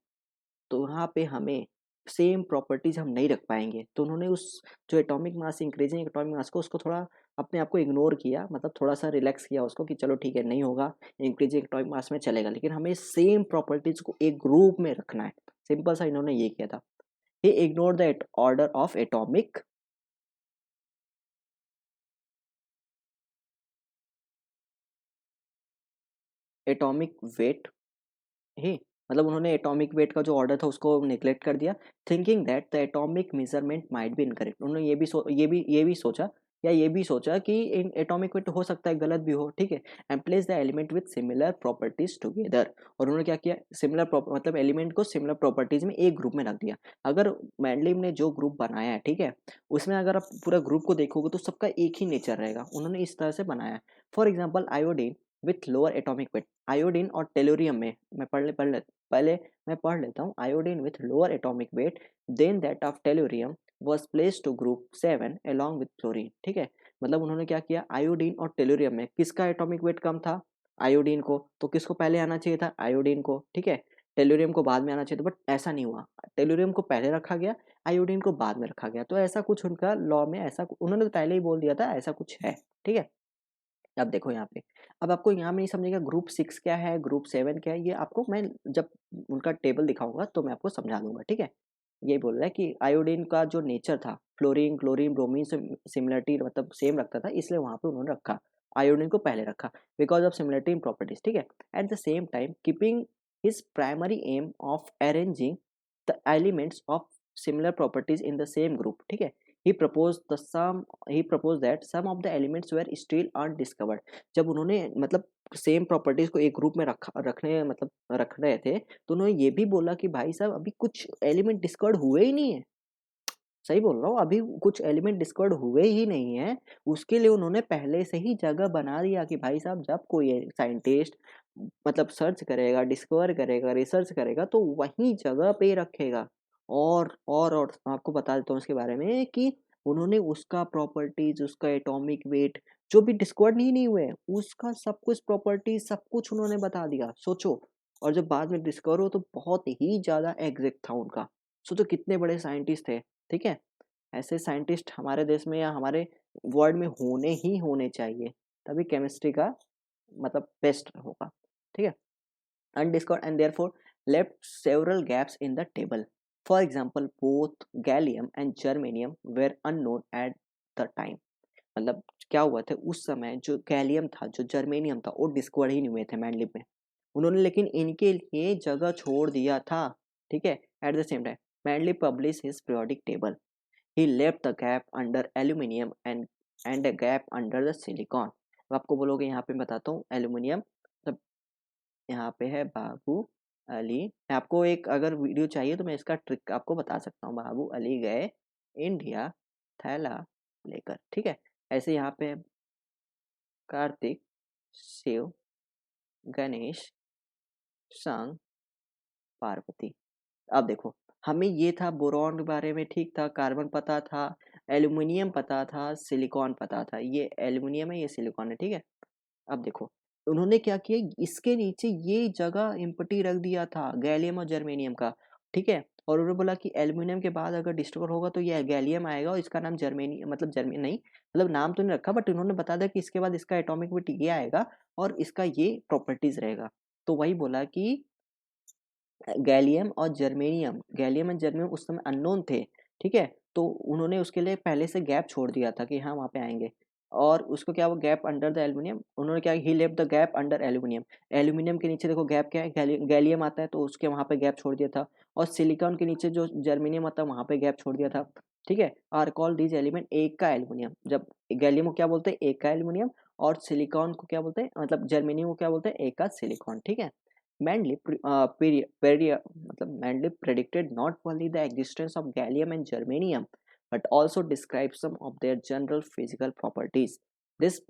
तो वहाँ पे हमें सेम प्रॉपर्टीज हम नहीं रख पाएंगे। तो उन्होंने उस जो atomic mass increasing atomic mass को उसको थोड़ा अपने आप को इग्नोर किया, मतलब थोड़ा सा रिलैक्स किया उसको कि चलो ठीक है नहीं होगा, इंक्रीजिंग एटॉमिक मास में चलेगा, लेकिन हमें सेम प्रॉपर्टीज को एक ग्रुप में रखना है। सिंपल सा इन्होंने ये किया था। He ignore the order of atomic weight. He मतलब उन्होंने एटॉमिक वेट का जो ऑर्डर था उसको नेग्लेक्ट कर दिया, thinking that the atomic measurement might be incorrect. उन्होंने ये भी सोचा या ये भी सोचा कि इन एटॉमिक वेट हो सकता है गलत भी हो। ठीक है, and place the element with similar properties together. और उन्होंने क्या किया, सिमिलर मतलब एलिमेंट को सिमिलर प्रॉपर्टीज में एक ग्रुप में रख दिया। अगर मैंडलिव ने जो ग्रुप बनाया है, ठीक है, उसमें अगर आप पूरा ग्रुप को देखोगे तो सबका एक ही नेचर रहेगा, उन्होंने इस तरह से बनाया। For example iodine with lower atomic weight, iodine और टेलोरियम में पहले मैं पढ़ लेता हूँ। Iodine with lower atomic weight than that of tellurium was placed to group 7 along with fluorine. ठीक है, मतलब उन्होंने क्या किया, आयोडीन और टेलोरियम में किसका एटॉमिक वेट कम था, आयोडीन को, तो किसको पहले आना चाहिए था, आयोडीन को। ठीक है, टेलोरियम को बाद में आना चाहिए था, बट ऐसा नहीं हुआ, टेलोरियम को पहले रखा गया, आयोडीन को बाद में रखा गया। तो ऐसा कुछ उनका लॉ में ऐसा उन्होंने तो पहले ही बोल दिया था ऐसा कुछ है। ठीक है, अब देखो यहाँ पे, अब आपको यहाँ में नहीं समझेगा ग्रुप 6 क्या है, ग्रुप 7 क्या है, ये आपको मैं जब उनका टेबल दिखाऊंगा तो मैं आपको समझा दूंगा। ठीक है, ये बोल रहा है कि आयोडीन का जो नेचर था, फ्लोरीन क्लोरीन ब्रोमीन से सिमिलरिटी मतलब सेम रखता था, इसलिए वहां पे उन्होंने रखा, आयोडीन को पहले रखा, because of similarity in properties. ठीक है, at the same time keeping his primary aim of arranging the elements of similar properties in the same group. ठीक है, he proposed the sum he proposed that some of the elements were still undiscovered। जब उन्होंने मतलब same properties को एक group में रखने मतलब रख रहे थे, तो उन्होंने ये भी बोला कि भाई साहब अभी कुछ एलिमेंट डिस्कवर्ड हुए ही नहीं है। सही बोल रहा हूँ, अभी कुछ एलिमेंट डिस्कवर्ड हुए ही नहीं है। उसके लिए उन्होंने पहले से ही जगह बना दिया कि भाई साहब जब कोई साइंटिस्ट मतलब सर्च करेगा, डिस्कवर करेगा, रिसर्च करेगा तो वहीं जगह पे रखेगा। और मैं आपको बता देता हूँ इसके बारे में कि उन्होंने उसका प्रॉपर्टीज, उसका एटॉमिक वेट जो भी डिस्कवर्ड नहीं हुए हैं, उसका सब कुछ प्रॉपर्टीज सब कुछ उन्होंने बता दिया। सोचो, और जब बाद में डिस्कवर हो तो बहुत ही ज्यादा एग्जैक्ट था उनका। सोचो कितने बड़े साइंटिस्ट थे। ठीक है, ऐसे साइंटिस्ट हमारे देश में या हमारे वर्ल्ड में होने ही होने चाहिए, तभी केमिस्ट्री का मतलब बेस्ट होगा। ठीक है, undiscovered and therefore left several gaps in the table. For example, both gallium and germanium were unknown at the time। मतलब क्या हुआ था उस समय, जो गैलियम था जो जर्मेनियम था वो डिस्कवर ही नहीं हुए थे मैंडलिप में, उन्होंने लेकिन इनके लिए जगह छोड़ दिया था। ठीक है, at the same time Mendeleev publish his periodic table. He left the gap under aluminium and a gap under the silicon. अब आपको बोलोगे, यहाँ पे बताता हूँ एल्यूमिनियम, मतलब यहाँ पे है बाबू अली। मैं आपको एक अगर वीडियो चाहिए तो मैं इसका ट्रिक आपको बता सकता हूँ। बाबू अली गए इंडिया थैला लेकर। ठीक है, ऐसे यहाँ पे कार्तिक, शिव, गणेश, संग, पार्वती। अब देखो, हमें ये था बोरॉन के बारे में, ठीक था, कार्बन पता था, एल्यूमिनियम पता था, सिलिकॉन पता था, ये एल्यूमिनियम है ये सिलिकॉन है। ठीक है, अब देखो उन्होंने क्या किया, इसके नीचे ये जगह एम्प्टी रख दिया था गैलियम और जर्मेनियम का। ठीक है, और उन्होंने बोला कि एल्यूमिनियम के बाद अगर डिस्कवर होगा तो ये गैलियम आएगा और इसका नाम जर्मेनी मतलब जर्मेनी नहीं, मतलब नाम तो नहीं रखा, बट उन्होंने बता दिया कि इसके बाद इसका एटॉमिक वेट ये आएगा और इसका ये प्रॉपर्टीज रहेगा। तो वही बोला कि गैलियम और जर्मेनियम, गैलियम एंड जर्मेनियम उस समय अननोन थे, ठीक है? तो उन्होंने उसके लिए पहले से गैप छोड़ दिया था कि हाँ, वहाँ पे आएँगे और उसको क्या वो गैप अंडर द एल्यूमीनियम उन्होंने क्या he left the gap under aluminium. Aluminium के नीचे देखो गैप क्या है? गैलियम आता है तो उसके वहाँ पे गैप छोड़ दिया था और सिलिकॉन के नीचे जो जर्मेनियम आता है वहाँ पे गैप छोड़ दिया था, ठीक है? आर कॉल्ड दीज़ एलिमेंट एक का एल्यूमीनियम। जब गैलियम को क्या बोलते हैं? एक का एल्यूमीनियम और सिलिकॉन को क्या बोलते हैं? मतलब जर्मेनियम को क्या बोलते हैं? एक का सिलिकॉन, ठीक है? Mandeley Mandeley predicted not only the existence of gallium and germanium, but also described some of their general physical properties. These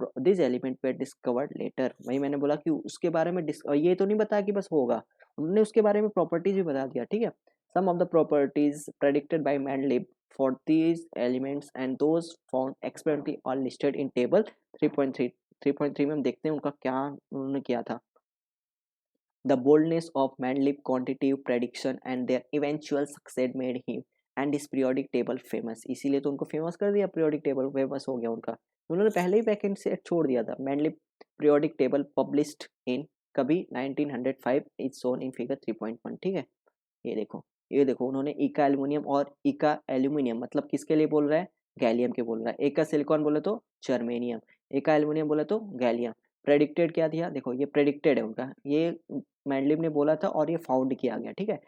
elements were discovered later. वही मैंने बोला कि उसके बारे में ये तो नहीं बताया कि बस होगा, उन्होंने उसके बारे में प्रॉपर्टीज भी बता दिया, ठीक है? Some of the properties predicted by Mandeley for these elements and those found experimentally are listed in table 3.3. 3.3 में हम देखते हैं उनका क्या उन्होंने किया था। The boldness of Mandeley's quantitative prediction and their eventual success made him and his periodic table famous. इसीलिए तो उनको फेमस कर दिया, periodic table फेमस हो गया उनका। उन्होंने पहले ही वैकेंट से छोड़ दिया था। Mandeley periodic table published in कभी 1905 is shown in figure 3.1, ठीक है? ये देखो उन्होंने इका एल्यूमिनियम और इका एल्यूमिनियम मतलब किसके लिए बोल रहा है? गैलियम के बोल रहा है। इका सिलिकॉन बोले तो जर्मेनियम, इका एल्यूमिनियम बोले तो गैलियम। प्रेडिक्टेड क्या दिया? देखो ये प्रेडिक्टेड है उनका, ये मैंडलिव ने बोला था और ये फाउंड किया गया, ठीक है?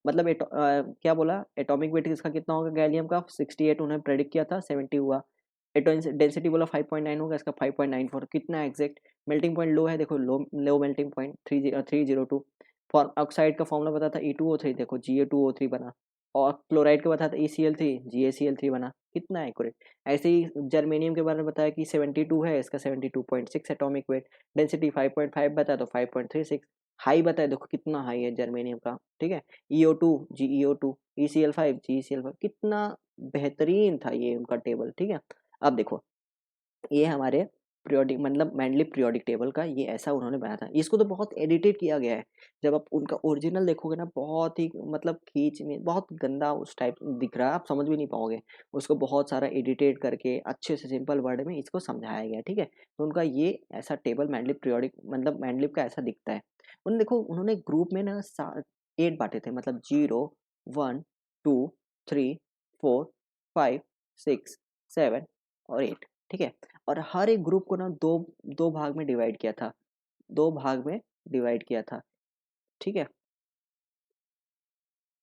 मतलब क्या बोला? एटॉमिक वेट इसका कितना होगा गैलियम का? 68 उन्होंने प्रेडिक्ट किया था, 70 हुआ। डेंसिटी बोला 5.9 होगा, इसका 5.94 कितना एग्जैक्ट? मेल्टिंग पॉइंट लो है, देखो low low melting point 302। For oxide का फॉर्मूला पता था E2O3, देखो Ga2O3 बना। और क्लोराइड का बताया था ECl3, GaCl3 बना। कितना एक्यूरेट। ऐसे ही जर्मेनियम के बारे में बताया कि 72 है, इसका 72.6 एटॉमिक वेट। डेंसिटी 5.5 बताया तो 5.36। हाई बताया, देखो कितना हाई है जर्मेनियम का, ठीक है? EO2 GeO2, ECl5 GeCl5, कितना बेहतरीन था ये उनका टेबल, ठीक है? अब देखो ये हमारे पीरियोडिक मतलब मैंडली पीरियोडिक टेबल का ये ऐसा उन्होंने बनाया था। इसको तो बहुत एडिटेड किया गया है। जब आप उनका ओरिजिनल देखोगे ना बहुत ही मतलब खींच में बहुत गंदा उस टाइप दिख रहा है, आप समझ भी नहीं पाओगे। उसको बहुत सारा एडिटेड करके अच्छे से सिंपल वर्ड में इसको समझाया गया है, ठीक है? तो उनका ये ऐसा टेबल मैंडली पीरियोडिक मतलब मैंडलिप का ऐसा दिखता है। उन्होंने देखो उन्होंने ग्रुप में ना 8 बांटे थे, मतलब 0 1 2 3 4 5 6 7 और 8, ठीक है? और हर एक ग्रुप को ना दो दो भाग में डिवाइड किया था, दो भाग में डिवाइड किया था, ठीक है?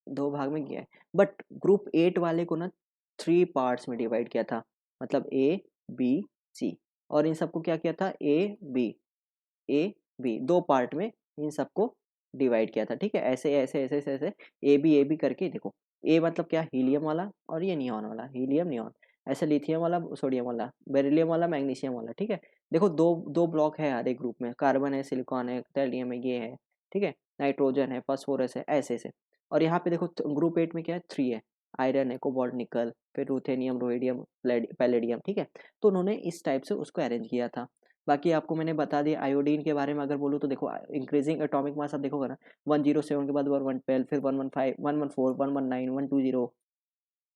दो भाग में किया है। बट ग्रुप 8 वाले को ना 3 पार्ट्स में डिवाइड किया था, मतलब ए बी सी। और इन सबको क्या किया था? ए बी दो पार्ट में इन सबको डिवाइड किया था, ठीक है? ऐसे ऐसे ऐसे ऐसे ऐसे ए बी करके देखो। ए मतलब क्या? हीलियम वाला और ये नियॉन वाला, हीलियम नियॉन। ऐसे लिथियम वाला, सोडियम वाला, बेरिलियम वाला, मैग्नीशियम वाला, ठीक है? देखो दो दो ब्लॉक है हर एक ग्रुप में, कार्बन है, सिलिकॉन है, थैलियम है, ये है, ठीक है? नाइट्रोजन है, फास्फोरस है, ऐसे ऐसे। और यहाँ पे देखो ग्रुप 8 में क्या है? 3 है, आयरन है, कोबाल्ट, निकल, फिर रूथेनियम, रोहिडियम, पैलेडियम, ठीक है? तो उन्होंने इस टाइप से उसको अरेंज किया था। बाकी आपको मैंने बता दिया आयोडीन के बारे में अगर बोलूँ तो देखो इंक्रीजिंग एटॉमिक मास आप देखोगे ना 107 के बाद 112 फिर 115 114 119 120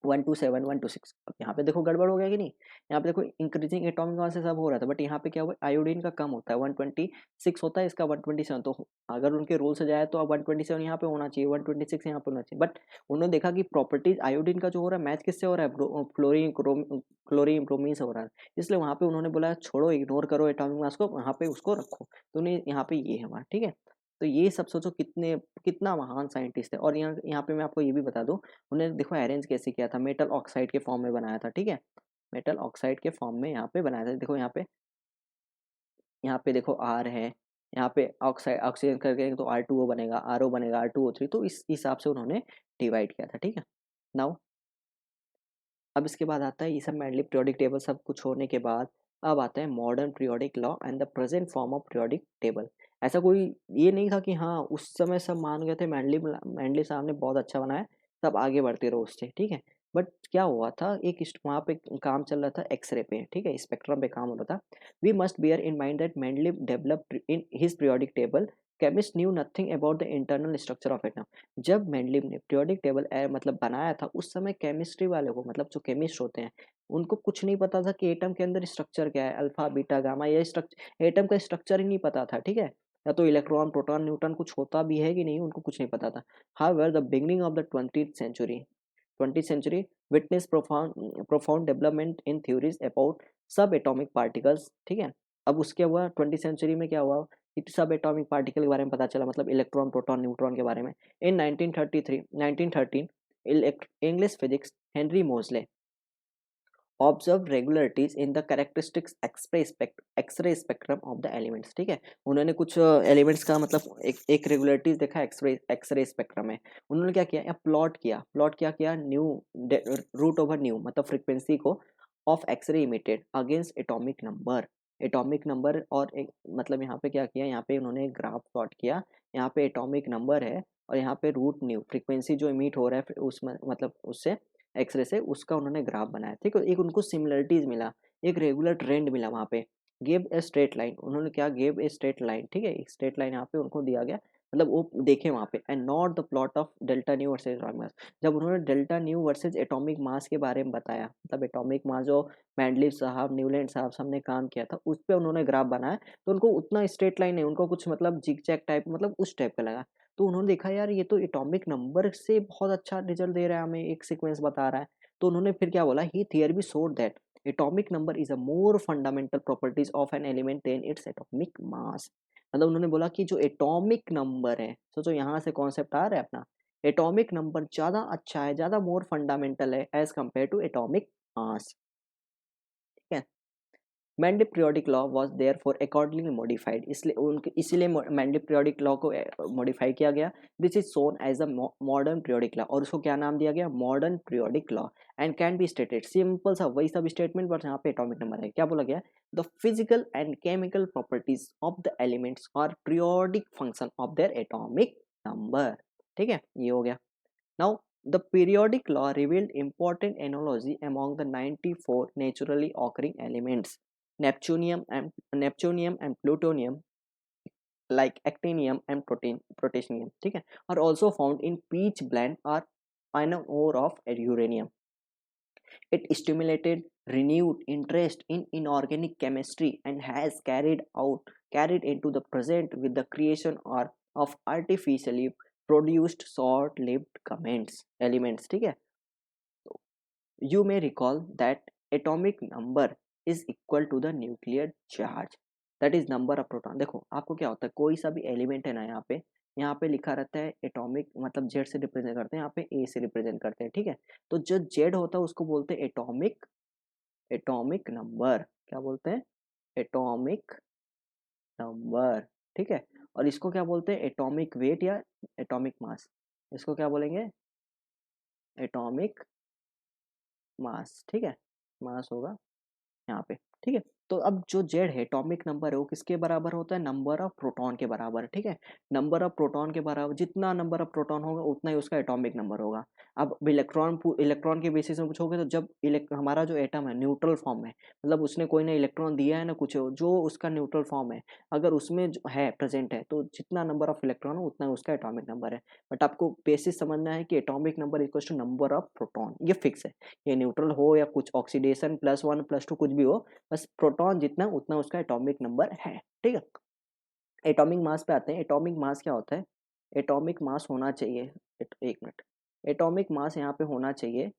127 126। अब यहाँ पे देखो गड़बड़ हो गया कि नहीं? यहाँ पे देखो इंक्रीजिंग एटॉमिक मास से सब हो रहा था, बट यहाँ पे क्या हुआ? आयोडीन का कम होता है, 126 होता है, इसका 127। तो अगर उनके रूल से जाए तो अब 127 यहाँ पे होना चाहिए, 126 यहाँ पे होना चाहिए। बट उन्होंने देखा कि प्रॉपर्टीज आयोडीन का जो हो रहा है मैच किससे हो रहा है? क्लोरीन ब्रोमीन से हो रहा है। इसलिए वहाँ पे उन्होंने बोला छोड़ो, इग्नोर करो एटॉमिक मास को, वहाँ पे उसको रखो। तो उन्हें यहाँ पे ये हुआ, ठीक है? तो ये सब सोचो कितना महान साइंटिस्ट है। और यहाँ यहाँ पे मैं आपको ये भी बता दूं, उन्होंने देखो अरेंज कैसे किया था, मेटल ऑक्साइड के फॉर्म में बनाया था, ठीक है? मेटल ऑक्साइड के फॉर्म में यहाँ पे बनाया था। देखो यहाँ पे देखो आर है, यहाँ पे ऑक्साइड ऑक्सीजन करके तो R2O बनेगा, RO बनेगा, R2O3। तो इस हिसाब से उन्होंने डिवाइड किया था, ठीक है? नाउ अब इसके बाद आता है ये सब मैंडली पीरियोडिक टेबल सब कुछ होने के बाद अब आता है modern periodic law and the present form of periodic table. ऐसा कोई ये नहीं था कि हाँ उस समय सब मान गए थे मैंडली मैंडली साहब ने बहुत अच्छा बनाया, सब आगे बढ़ते रहो उससे, ठीक है? बट क्या हुआ था, एक वहाँ पे काम चल रहा था एक्सरे पे, ठीक है? स्पेक्ट्रम पे काम हो रहा था। We must bear in mind that Mendeleev developed in his periodic table, chemist knew nothing about the internal structure of atom. जब मेंडलीव ने पीरियोडिक टेबल मतलब बनाया था उस समय केमिस्ट्री वाले को मतलब जो केमिस्ट होते हैं उनको कुछ नहीं पता था कि एटम के अंदर स्ट्रक्चर क्या है, अल्फा बीटा गामा, ये स्ट्रक्चर एटम का स्ट्रक्चर ही नहीं पता था, ठीक है? या तो इलेक्ट्रॉन प्रोटॉन न्यूट्रॉन कुछ होता भी है कि नहीं, उनको कुछ नहीं पता था। However the beginning of the 20th century witnessed profound development in theories about सब एटॉमिक पार्टिकल्स, ठीक है। अब उसके हुआ 20th सेंचुरी में क्या हुआ कि सब एटॉमिक पार्टिकल के बारे में पता चला, मतलब इलेक्ट्रॉन प्रोटॉन न्यूट्रॉन के बारे में। In 1913 English physics Henry Moseley observe regularities in the characteristics X ray spectrum of the elements, ठीक है। उन्होंने कुछ एलिमेंट्स का मतलब एक रेगुलरिटीज देखा एक्सरे स्पेक्ट्रम में। उन्होंने क्या किया, या प्लॉट क्या किया, न्यू रूट ओवर न्यू मतलब फ्रीक्वेंसी को of X ray emitted against atomic number और एक मतलब यहाँ पे क्या किया, यहाँ पे उन्होंने एक ग्राफ प्लॉट किया। यहाँ पे एटॉमिक नंबर है और यहाँ पे रूट न्यू फ्रीक्वेंसी जो इमिट हो रहा है उसमें मतलब उससे एक्सरे से, उसका उन्होंने ग्राफ बनाया, ठीक है। एक उनको सिमिलरिटीज मिला, एक रेगुलर ट्रेंड मिला वहाँ पे। गेव ए स्ट्रेट लाइन, उन्होंने क्या गेव ए स्ट्रेट लाइन, ठीक है, एक स्ट्रेट लाइन यहाँ पे उनको दिया गया, मतलब वो देखे वहाँ पे, and not the plot of delta nu versus atomic mass. जब उन्होंने delta nu versus atomic mass के बारे में बताया, मतलब एटॉमिक मास जो मैंडलीव साहब न्यूलैंड साहब सबने काम किया था उस पर उन्होंने ग्राफ बनाया, तो उनको उतना स्ट्रेट लाइन नहीं, उनको कुछ मतलब जिग जैग टाइप मतलब उस टाइप का लगा। तो उन्होंने देखा यार ये तो एटॉमिक नंबर से बहुत अच्छा रिजल्ट दे रहा है, हमें एक सीक्वेंस बता रहा है। तो उन्होंने फिर क्या बोला, he theory showed that atomic number is a more fundamental properties of an element than its atomic mass. मतलब उन्होंने बोला कि जो एटॉमिक नंबर है, सोचो यहाँ से कॉन्सेप्ट आ रहा है अपना, एटॉमिक नंबर ज्यादा अच्छा है, ज्यादा मोर फंडामेंटल है as compare to atomic mass, ठीक है। Mendeleev periodic law was therefore accordingly modified, इसलिए उनके इसीलिए मैंडे पीरियोडिक लॉ को मॉडिफाई किया गया। This is known as a modern periodic law, और उसको क्या नाम दिया गया, modern periodic law. And can be stated, simple सा वही सब स्टेटमेंट, बट यहाँ पे एटॉमिक नंबर है, क्या बोला गया, the physical and chemical properties of the elements और periodic function of their atomic number, ठीक है, ये हो गया। Now, the periodic law revealed important analogy among the 94 naturally occurring elements. Neptunium and plutonium, like actinium and protonium, ठीक है, are also found in pitch blende or iron ore of uranium. It stimulated renewed interest in inorganic chemistry and has carried into the present with the creation or of artificially produced short-lived elements, ठीक है। You may recall that atomic number is equal to the nuclear charge, that is number of proton। देखो आपको क्या होता है, कोई सा भी एलिमेंट है ना, यहाँ पे लिखा रहता है एटॉमिक, मतलब जेड से रिप्रेजेंट करते हैं, यहाँ पे ए से रिप्रेजेंट करते हैं, ठीक है। तो जो जेड होता है उसको बोलते हैं एटॉमिक एटॉमिक नंबर, क्या बोलते हैं, एटॉमिक नंबर, ठीक है। और इसको क्या बोलते हैं, एटॉमिक वेट या एटॉमिक मास, इसको क्या बोलेंगे, एटॉमिक मास, ठीक है, मास होगा यहाँ पे, ठीक है। तो अब जो जेड है एटॉमिक नंबर है वो किसके बराबर होता है, नंबर ऑफ प्रोटॉन के बराबर, ठीक है। नंबर ऑफ प्रोटॉन के बराबर, जितना नंबर ऑफ प्रोटॉन होगा उतना ही उसका एटॉमिक नंबर होगा। अब इलेक्ट्रॉन के बेसिस में पूछोगे तो जब हमारा जो एटम है न्यूट्रल फॉर्म है, मतलब उसने कोई ना इलेक्ट्रॉन दिया है ना कुछ, जो उसका न्यूट्रल फॉर्म है अगर उसमें जो है प्रेजेंट है, तो जितना नंबर ऑफ इलेक्ट्रॉन हो उतना उसका एटॉमिक नंबर है। बट आपको बेसिस समझना है कि atomic number equal to number of proton, ये फिक्स है। ये न्यूट्रल हो या कुछ ऑक्सीडेशन +1 +2 कुछ भी हो, बस प्रोटॉन जितना उतना उसका एटॉमिक नंबर है, ठीक है। एटॉमिक मास पे आते हैं, एटॉमिक मास क्या होता है, एटॉमिक मास होना चाहिए, एक मिनट, एटॉमिक मास यहाँ पे होना चाहिए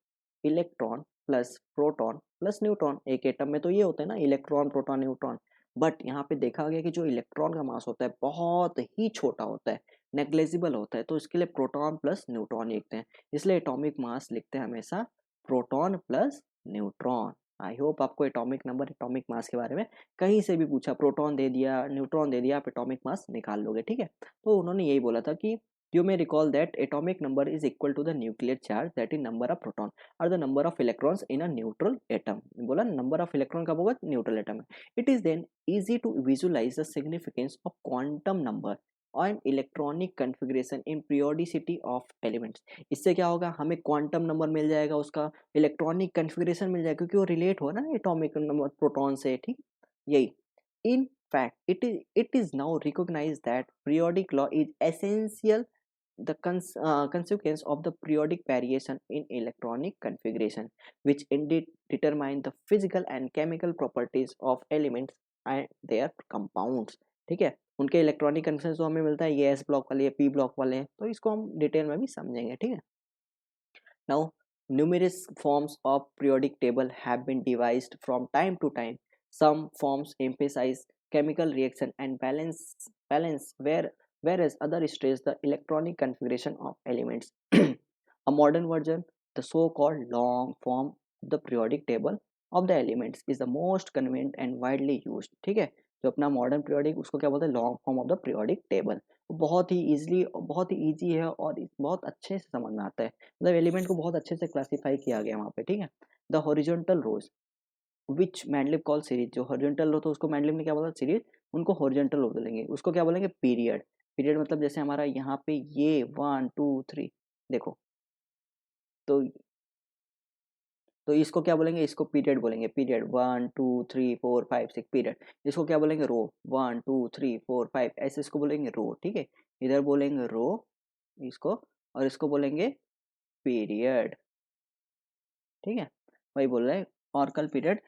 electron plus proton plus neutron. एक एटम में तो ये होता है ना, इलेक्ट्रॉन प्रोटॉन न्यूट्रॉन। बट यहाँ पे देखा गया कि जो इलेक्ट्रॉन का मास होता है बहुत ही छोटा होता है, नेग्लेजिबल होता है, तो इसके लिए प्रोटॉन प्लस न्यूट्रॉन लिखते हैं, इसलिए एटॉमिक मास लिखते हैं हमेशा proton plus neutron. I hope आपको एटॉमिक नंबर एटॉमिक मास के बारे में कहीं से भी पूछा, प्रोटॉन दे दिया न्यूट्रॉन दे दिया, आप एटॉमिक मास निकाल लोगे, ठीक है। तो उन्होंने यही बोला था कि you may recall that atomic number is equal to the nuclear charge that is number of proton और the number of electrons in a neutral atom. बोला नंबर ऑफ इलेक्ट्रॉन कब होगा, न्यूट्रल एटम में। It is then easy to visualize the significance of quantum number and electronic configuration in periodicity of elements। इससे क्या होगा, हमें quantum number मिल जाएगा, उसका इलेक्ट्रॉनिक कन्फिग्रेशन मिल जाएगा, क्योंकि वो रिलेट हो ना एटॉमिक नंबर प्रोटॉन से, ठीक, यही। इन fact it is now recognized that periodic law is essential the consequence of the periodic variation in electronic configuration which indeed determine the physical and chemical properties of elements and their compounds, ठीक है। उनके electronic configuration जो हमें मिलता है ये S block वाले, P block वाले हैं, तो इसको हम डिटेल में भी समझेंगे, ठीक है। Now, numerous forms of periodic table have been devised from time to time. Some forms emphasize chemical reaction and balance whereas others stress the electronic configuration of elements. A modern version, the so-called long form of the periodic table of the elements, is the most convenient and widely used. ठीक है, जो अपना modern periodic उसको क्या बोलते हैं, long form of the periodic table. बहुत ही easily, बहुत ही इजी है और बहुत अच्छे से समझ में आता है, मतलब एलिमेंट को बहुत अच्छे से क्लासिफाई किया गया वहाँ पे, ठीक है। The horizontal rows which Mendeleev call series, जो हॉरिजॉन्टल रो तो उसको मैंडलिव ने क्या बोला, सीरीज, उनको हॉरिजॉन्टल रो बोलेंगे, उसको क्या बोलेंगे, पीरियड। पीरियड मतलब जैसे हमारा यहाँ पे ये 1 2 3, देखो, तो इसको क्या बोलेंगे, इसको पीरियड बोलेंगे, पीरियड 1 2 3 4 5 6 पीरियड। इसको क्या बोलेंगे, रो, 1 2 3 4 5 ऐसे इसको बोलेंगे रो, ठीक है। इधर बोलेंगे रो इसको, और इसको बोलेंगे पीरियड, ठीक है। वही बोल रहा है, or call period.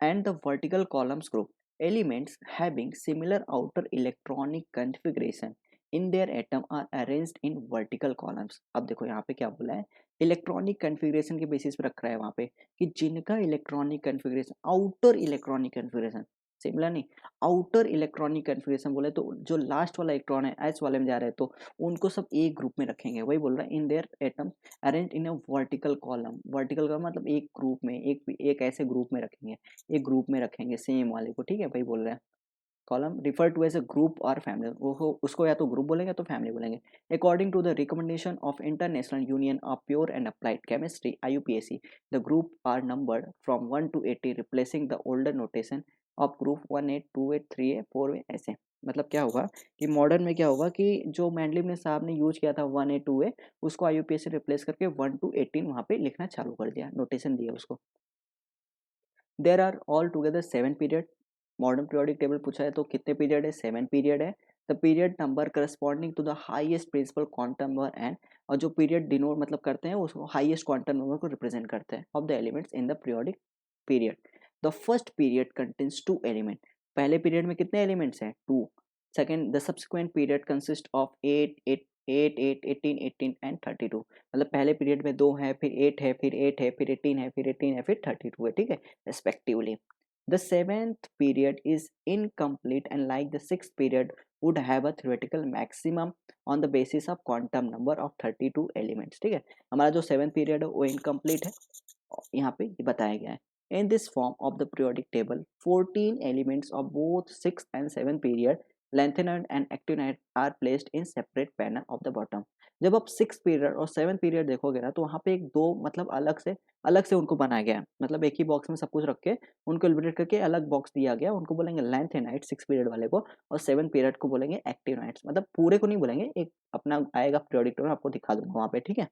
And the vertical columns group elements having similar outer electronic configuration in their atom are arranged in vertical columns. अब देखो यहाँ पे क्या बोला है, इलेक्ट्रॉनिक कॉन्फ़िगरेशन के बेसिस पे रख रहा है वहाँ पे, कि जिनका electronic configuration, outer electronic configuration, similar नहीं, आउटर इलेक्ट्रॉनिक कॉन्फ़िगरेशन बोले तो जो लास्ट वाला इलेक्ट्रॉन है एस वाले में जा रहे हैं, तो उनको सब एक ग्रुप में रखेंगे। वही बोल रहा है, इन their atom arrange in a vertical column. Vertical का मतलब एक ग्रुप में, एक ऐसे ग्रुप में रखेंगे, एक ग्रुप में रखेंगे सेम वाले को, ठीक है। भाई बोल रहे हैं column refer to as a group और फैमिली, वो उसको या तो ग्रुप बोलेंगे तो फैमिली बोलेंगे। According to the recommendation of International Union of Pure and Applied Chemistry IUPAC, the group are numbered from 1 to 80, replacing the older notation of group 1A 2A 3A 4A ऐसे। मतलब क्या होगा कि modern में क्या होगा कि जो मैंडलिव ने साहब ने यूज किया था 1A 2A, उसको IUPAC रिप्लेस करके 1 to 18 वहाँ पे लिखना चालू कर दिया, नोटेशन दिया उसको। There are all together 7 period. Modern periodic table पूछा है तो कितने पीरियड है, 7 पीरियड है। The period number corresponding to the highest principal quantum number and, और जो पीरियड डिनोट मतलब करते हैं उसको हाईएस्ट क्वांटम नंबर को रिप्रेजेंट करते हैं of the elements in the periodic period. The first period contains 2 element. पहले पीरियड में कितने एलिमेंट्स हैं, 2। Second, the subsequent period consist of 8 8 18 18 and 32। मतलब पहले पीरियड में 2 है, फिर 8 है, फिर 8 है, फिर 18 है, फिर 18 है, फिर 32 है, ठीक है, respectively. The seventh period is incomplete and like the sixth period would have a theoretical maximum on the basis of quantum number of 32 elements, ठीक है। हमारा जो 7th पीरियड है वो इनकम्प्लीट है, यहाँ पे ये बताया गया है। In this form of the periodic table, 14 elements of both 6th and 7th period, lengthened and actinide, are placed in separate panel of the bottom. जब आप 6th पीरियड और 7th पीरियड देखोगे ना, तो वहाँ पे एक दो मतलब अलग से उनको बनाया गया है, मतलब एक ही बॉक्स में सब कुछ रख के उनको एलिमिनेट करके अलग बॉक्स दिया गया। उनको बोलेंगे लेंथेनाइट 6th पीरियड वाले को, और 7th पीरियड को बोलेंगे एक्टिनाइट्स। मतलब पूरे को नहीं बोलेंगे, एक अपना आएगा पीरियोडिक टेबल, आपको दिखा दूंगा वहाँ पे, ठीक है।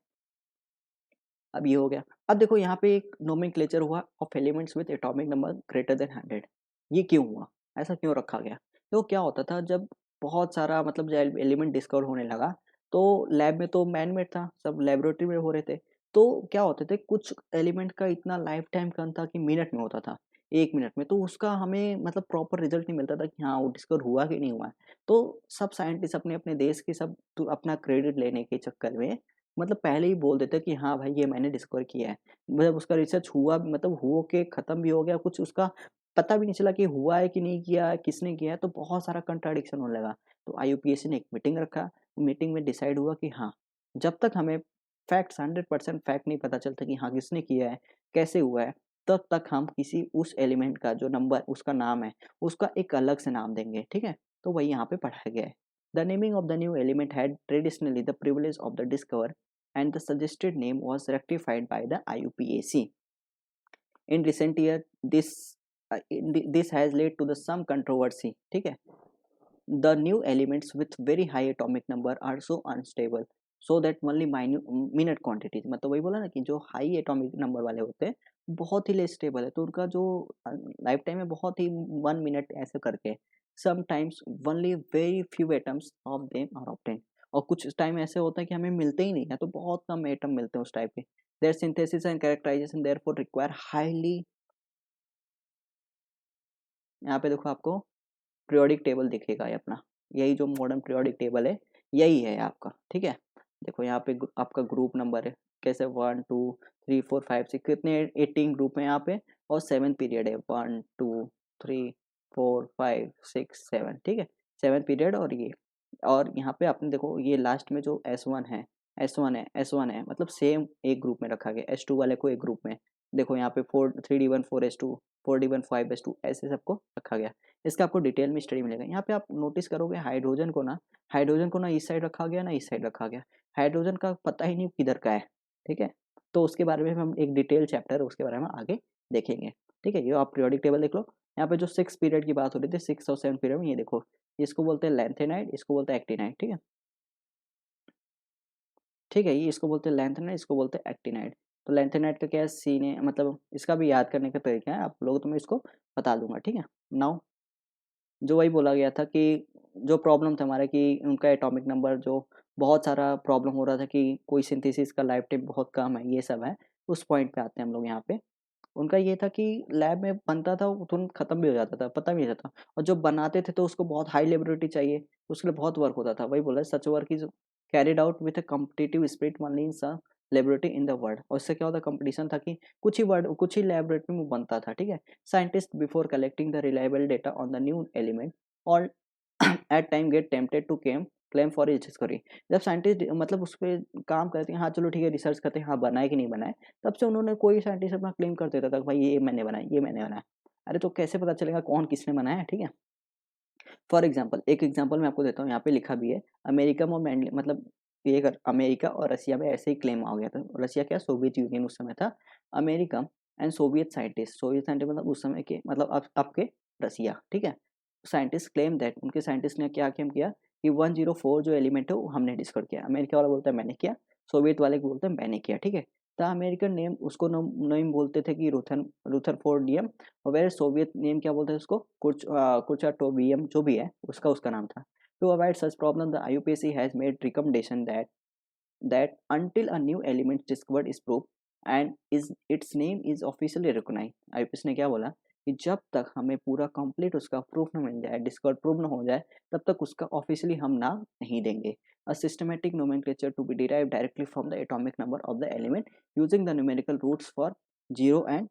अब ये हो गया। अब देखो यहाँ पे एक नोमेनक्लेचर हुआ of elements with atomic number greater than 100। ये क्यों हुआ, ऐसा क्यों रखा गया? तो क्या होता था, जब बहुत सारा मतलब जब एलिमेंट डिस्कवर होने लगा, तो लैब में तो मैन मेड था, सब लेबोरेटरी में हो रहे थे, तो क्या होते थे, कुछ एलिमेंट का इतना लाइफ टाइम कम था कि मिनट में होता था, 1 मिनट में, तो उसका हमें मतलब प्रॉपर रिजल्ट नहीं मिलता था कि हाँ वो डिस्कवर हुआ कि नहीं हुआ है। तो सब साइंटिस्ट अपने अपने देश के सब तो अपना क्रेडिट लेने के चक्कर में मतलब पहले ही बोल देते कि हाँ भाई ये मैंने डिस्कवर किया है। मतलब उसका रिसर्च हुआ मतलब हो के खत्म भी हो गया, कुछ उसका पता भी नहीं चला कि हुआ है कि नहीं किया है, किसने किया है, तो बहुत सारा कंट्राडिक्शन होने लगा। तो IUPAC ने एक मीटिंग रखा, मीटिंग में डिसाइड हुआ कि हाँ, जब तक हमें फैक्ट्स 100% फैक्ट नहीं पता चलता कि हाँ किसने किया है, कैसे हुआ है, तब तक हम किसी उस एलिमेंट का जो नंबर उसका नाम है, उसका एक अलग से नाम देंगे, ठीक है। तो वही यहाँ पे पढ़ाया गया है। The naming of the new element had traditionally the privilege of the discover and the suggested name was rectified by the IUPAC. In recent year, this has led to the some controversy. ठीक है, the new elements with very high atomic number are so unstable so that only minute quantities, मतलब वही बोला ना कि जो high atomic number वाले होते हैं बहुत ही लेस स्टेबल है, तो उनका जो लाइफ टाइम है बहुत ही 1 मिनट ऐसे करके, sometimes only very few atoms of them are obtain. और कुछ टाइम ऐसे होता है कि हमें मिलते ही नहीं है, तो बहुत कम एटम मिलते हैं उस टाइप के। Their synthesis and characterization therefore require highly, यहाँ पे देखो आपको पीरियोडिक टेबल दिखेगा ये अपना, यही जो मॉडर्न पीरियोडिक टेबल है यही है आपका, ठीक है। देखो यहाँ पे आपका ग्रुप नंबर है कैसे 1 2 3 4 5 6 कितने 18 ग्रुप है यहाँ पे, और 7 पीरियड है 1 2 3 4 5 6 7, ठीक है। 7 पीरियड और ये, और यहाँ पे आपने देखो ये लास्ट में जो S1 है, S1 है मतलब सेम एक ग्रुप में रखा गया, S2 वाले को एक ग्रुप में। देखो यहाँ पे 3D1 4S2 4D1 5S2 ऐसे सबको रखा गया। इसका आपको डिटेल में स्टडी मिलेगा। यहाँ पे आप नोटिस करोगे हाइड्रोजन को ना इस साइड रखा गया ना इस साइड रखा गया। हाइड्रोजन का पता ही नहीं किधर का है, ठीक है। तो उसके बारे में हम एक डिटेल चैप्टर है उसके बारे में आगे देखेंगे, ठीक है। ये आप पीरियोडिक टेबल देख लो। यहाँ पे जो 6 पीरियड की बात हो रही थी 6 और 7 पीरियड में, ये देखो इसको बोलते हैं लेंथेनाइड, इसको बोलते हैं एक्टिनाइड, ठीक है। ठीक है, ये इसको बोलते हैं लेंथेनाइड, इसको बोलते हैं एक्टिनाइड। तो लेंथेनाइड का क्या है सीन है, मतलब इसका भी याद करने का तरीका है आप लोग, तो मैं इसको बता दूंगा, ठीक है। नाउ जो वही बोला गया था कि जो प्रॉब्लम था हमारा कि उनका एटॉमिक नंबर जो बहुत सारा प्रॉब्लम हो रहा था कि कोई सिंथेसिस का लाइफ टाइम बहुत कम है, ये सब है। उस पॉइंट पे आते हैं हम लोग यहाँ पे। उनका ये था कि लैब में बनता था वो तुरंत खत्म भी हो जाता था, पता भी नहीं चलता, और जो बनाते थे तो उसको बहुत हाई लेबोरेटरी चाहिए, उसके लिए बहुत वर्क होता था। वही बोला such work is carried out with a competitive spirit only in some laboratory in the world. और इससे क्या होता कंपटीशन था कि कुछ ही लेबोरेटरी में बनता था, ठीक है। Scientist before collecting the reliable data on the new element और at time get tempted to claim for his discovery. जब साइंटिस्ट मतलब उस पर काम करते हैं, हाँ चलो ठीक है रिसर्च करते हैं, हाँ बनाए कि नहीं बनाए, तब से उन्होंने कोई साइंटिस्ट अपना क्लेम कर देता था कि भाई ये मैंने बनाया, ये मैंने बनाया। अरे तो कैसे पता चलेगा कौन किसने बनाया है, ठीक है। फॉर एग्जाम्पल एक एग्जाम्पल मैं आपको देता हूँ, यहाँ पे लिखा भी है अमेरिका और मतलब ये अमेरिका और रसिया में ऐसे ही क्लेम आ गया था। रसिया क्या सोवियत यूनियन उस समय था। अमेरिका एंड सोवियत साइंटिस्ट मतलब उस समय के मतलब अब आपके रसिया, ठीक है। साइंटिस्ट क्लेम दैट उनके साइंटिस्ट ने क्या क्लेम किया कि 104 जो एलिमेंट है वो हमने डिस्कवर किया। अमेरिका वाला बोलता है मैंने किया, सोवियत वाले को बोलते हैं मैंने किया, ठीक है। द अमेरिकन नेम उसको नेम बोलते थे कि रुथरफोर्डियम, और वेर सोवियत नेम क्या बोलते हैं उसको कुर्चाटोबियम, जो भी है उसका उसका नाम था। To avoid such problem the IUPAC has made recommendation that until a new element discovered is proved and is its name is officially recognized। IPS ने क्या बोला कि जब तक हमें पूरा कंप्लीट उसका प्रूफ न मिल जाए, डिस्कवर प्रूफ न हो जाए, तब तक उसका ऑफिशियली हम नाम नहीं देंगे। A systematic nomenclature to be derived directly from the atomic number of the element using the numerical roots for 0 and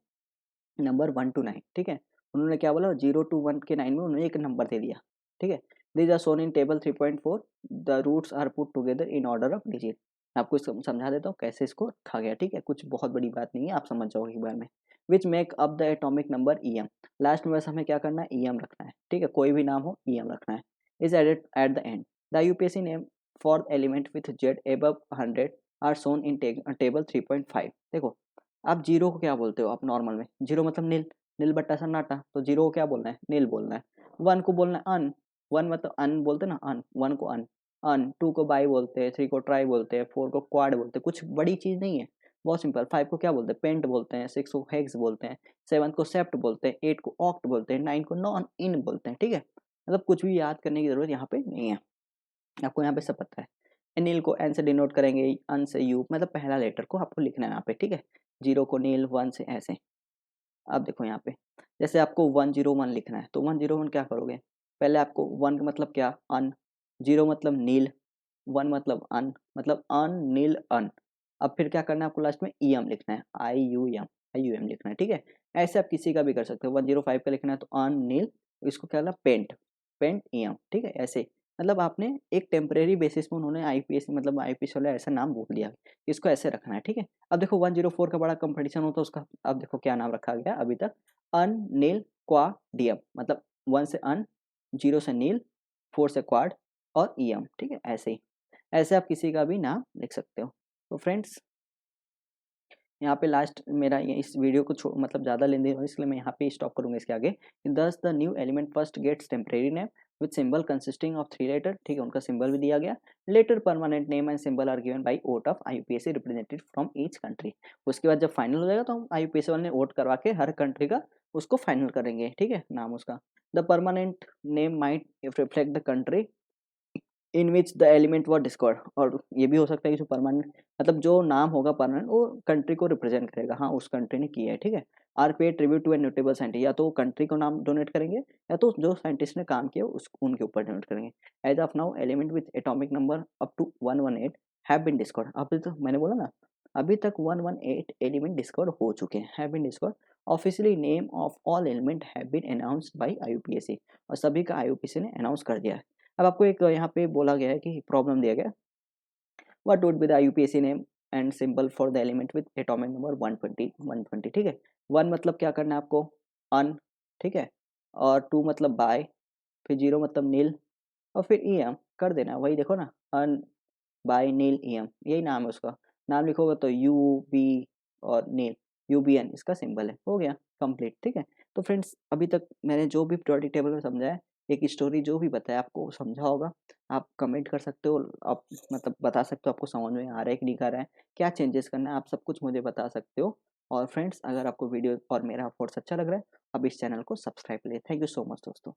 number 1 to 9, ठीक है। उन्होंने क्या बोला 0 to 1 के 9 में उन्होंने एक नंबर दे दिया, ठीक है। These are shown in table 3.4, the roots are put together in order of digit. आपको इसको समझा देता हूँ कैसे इसको रखा गया, ठीक है। कुछ बहुत बड़ी बात नहीं है, आप समझ जाओगे एक बार में। Which make up the atomic number EM। Last में बस हमें क्या करना है EM रखना है, ठीक है। कोई भी नाम हो EM रखना है। Is added at the end. The IUPAC name for element with Z above 100 are shown in table 3.5। देखो आप जीरो को क्या बोलते हो, आप नॉर्मल में जीरो मतलब नील, नील बट्टा सन्नाटा, तो जीरो को क्या बोलना है नील बोलना है। वन को बोलना है अन, वन मतलब अन बोलते ना अन, वन को अन, अन टू को बाई बोलते हैं, थ्री को ट्राई बोलते हैं, फोर को क्वाड बोलते हैं, कुछ बड़ी चीज नहीं है, बहुत सिंपल। फाइव को क्या बोलते हैं पेंट बोलते हैं, सिक्स को हेक्स बोलते हैं, सेवन को सेप्ट बोलते हैं, एट को ऑक्ट बोलते हैं, नाइन को नॉन इन बोलते हैं, ठीक है। मतलब कुछ भी याद करने की जरूरत यहाँ पे नहीं है, आपको यहाँ पे सब पता है। नील को एन से डिनोट करेंगे, अन से यू, मतलब पहला लेटर को आपको लिखना है यहाँ पे, ठीक है। जीरो को नील, वन से ऐसे। अब देखो यहाँ पे जैसे आपको 101 लिखना है, तो 101 क्या करोगे, पहले आपको वन का मतलब क्या अन, जीरो मतलब नील, वन मतलब अन नील अन। अब फिर क्या करना है आपको लास्ट में EM लिखना है, आई यू एम लिखना है, ठीक है। ऐसे आप किसी का भी कर सकते हो। 105 का लिखना है तो अन नील, इसको क्या करना पेंट, पेंट EM, ठीक है। ऐसे मतलब आपने एक टेम्परेरी बेसिस पे उन्होंने आईपीएस मतलब आईपीएस वाला ऐसा नाम बोल दिया, इसको ऐसे रखना है, ठीक है। अब देखो 104 का बड़ा कंपटीशन होता है उसका, अब देखो क्या नाम रखा गया अभी तक, अन नील क्वा डीएम, मतलब वन से अन, जीरो से नील, फोर से क्वाड और EM, ठीक है। ऐसे ही ऐसे आप किसी का भी नाम लिख सकते हो। तो फ्रेंड्स यहाँ पे लास्ट मेरा ये इस वीडियो को मतलब ज़्यादा लेंदी हो इसलिए मैं यहाँ पे स्टॉप करूँगा इसके आगे। Thus the new element first gets temporary name with symbol consisting of 3 letter, ठीक है, उनका सिंबल भी दिया गया। Later permanent name and symbol are given by vote of IUPAC representative from each country. उसके बाद जब फाइनल हो जाएगा तो हम आईयूपीएसी वाले ने वोट करवा के हर कंट्री का उसको फाइनल करेंगे, ठीक है, नाम उसका। The permanent name might reflect the country in which the element were discovered, और ये भी हो सकता है कि जो परमानेंट, मतलब जो नाम होगा परमानेंट वो कंट्री को रिप्रेजेंट करेगा, हाँ उस कंट्री ने किया है, ठीक है। Are pay tribute to a notable scientist, या तो कंट्री को नाम डोनेट करेंगे या तो जो साइंटिस्ट ने काम किया उस उनके ऊपर डोनेट करेंगे। As of now element with atomic number up to 118 have been discovered, अभी तो मैंने बोला ना, अभी तक 118 एलिमेंट डिस्कवर हो चुके हैं, have been discovered. Officially name of all element have been announced by IUPAC, और सभी का आईयूपीएसी ने अनाउंस कर दिया है। अब आपको एक यहाँ पे बोला गया है कि प्रॉब्लम दिया गया, what would be the IUPAC name and symbol for the element with atomic number 120, ठीक है। वन मतलब क्या करना है आपको, अन, ठीक है, और टू मतलब बाय, फिर जीरो मतलब नील, और फिर ईएम कर देना, वही देखो ना, अन बाय नील ईएम, यही नाम है उसका। नाम लिखोगे तो यू बी और नील, यूबीएन इसका सिंबल है, हो गया कंप्लीट, ठीक है। तो फ्रेंड्स अभी तक मैंने जो भी पीरियोडिक टेबल में समझाया, एक स्टोरी जो भी बताया आपको समझा होगा। आप कमेंट कर सकते हो, आप मतलब बता सकते हो आपको समझ में आ रहा है कि नहीं आ रहा है, क्या चेंजेस करना है, आप सब कुछ मुझे बता सकते हो। और फ्रेंड्स अगर आपको वीडियो और मेरा कोर्स अच्छा लग रहा है, आप इस चैनल को सब्सक्राइब करिए। थैंक यू सो मच दोस्तों।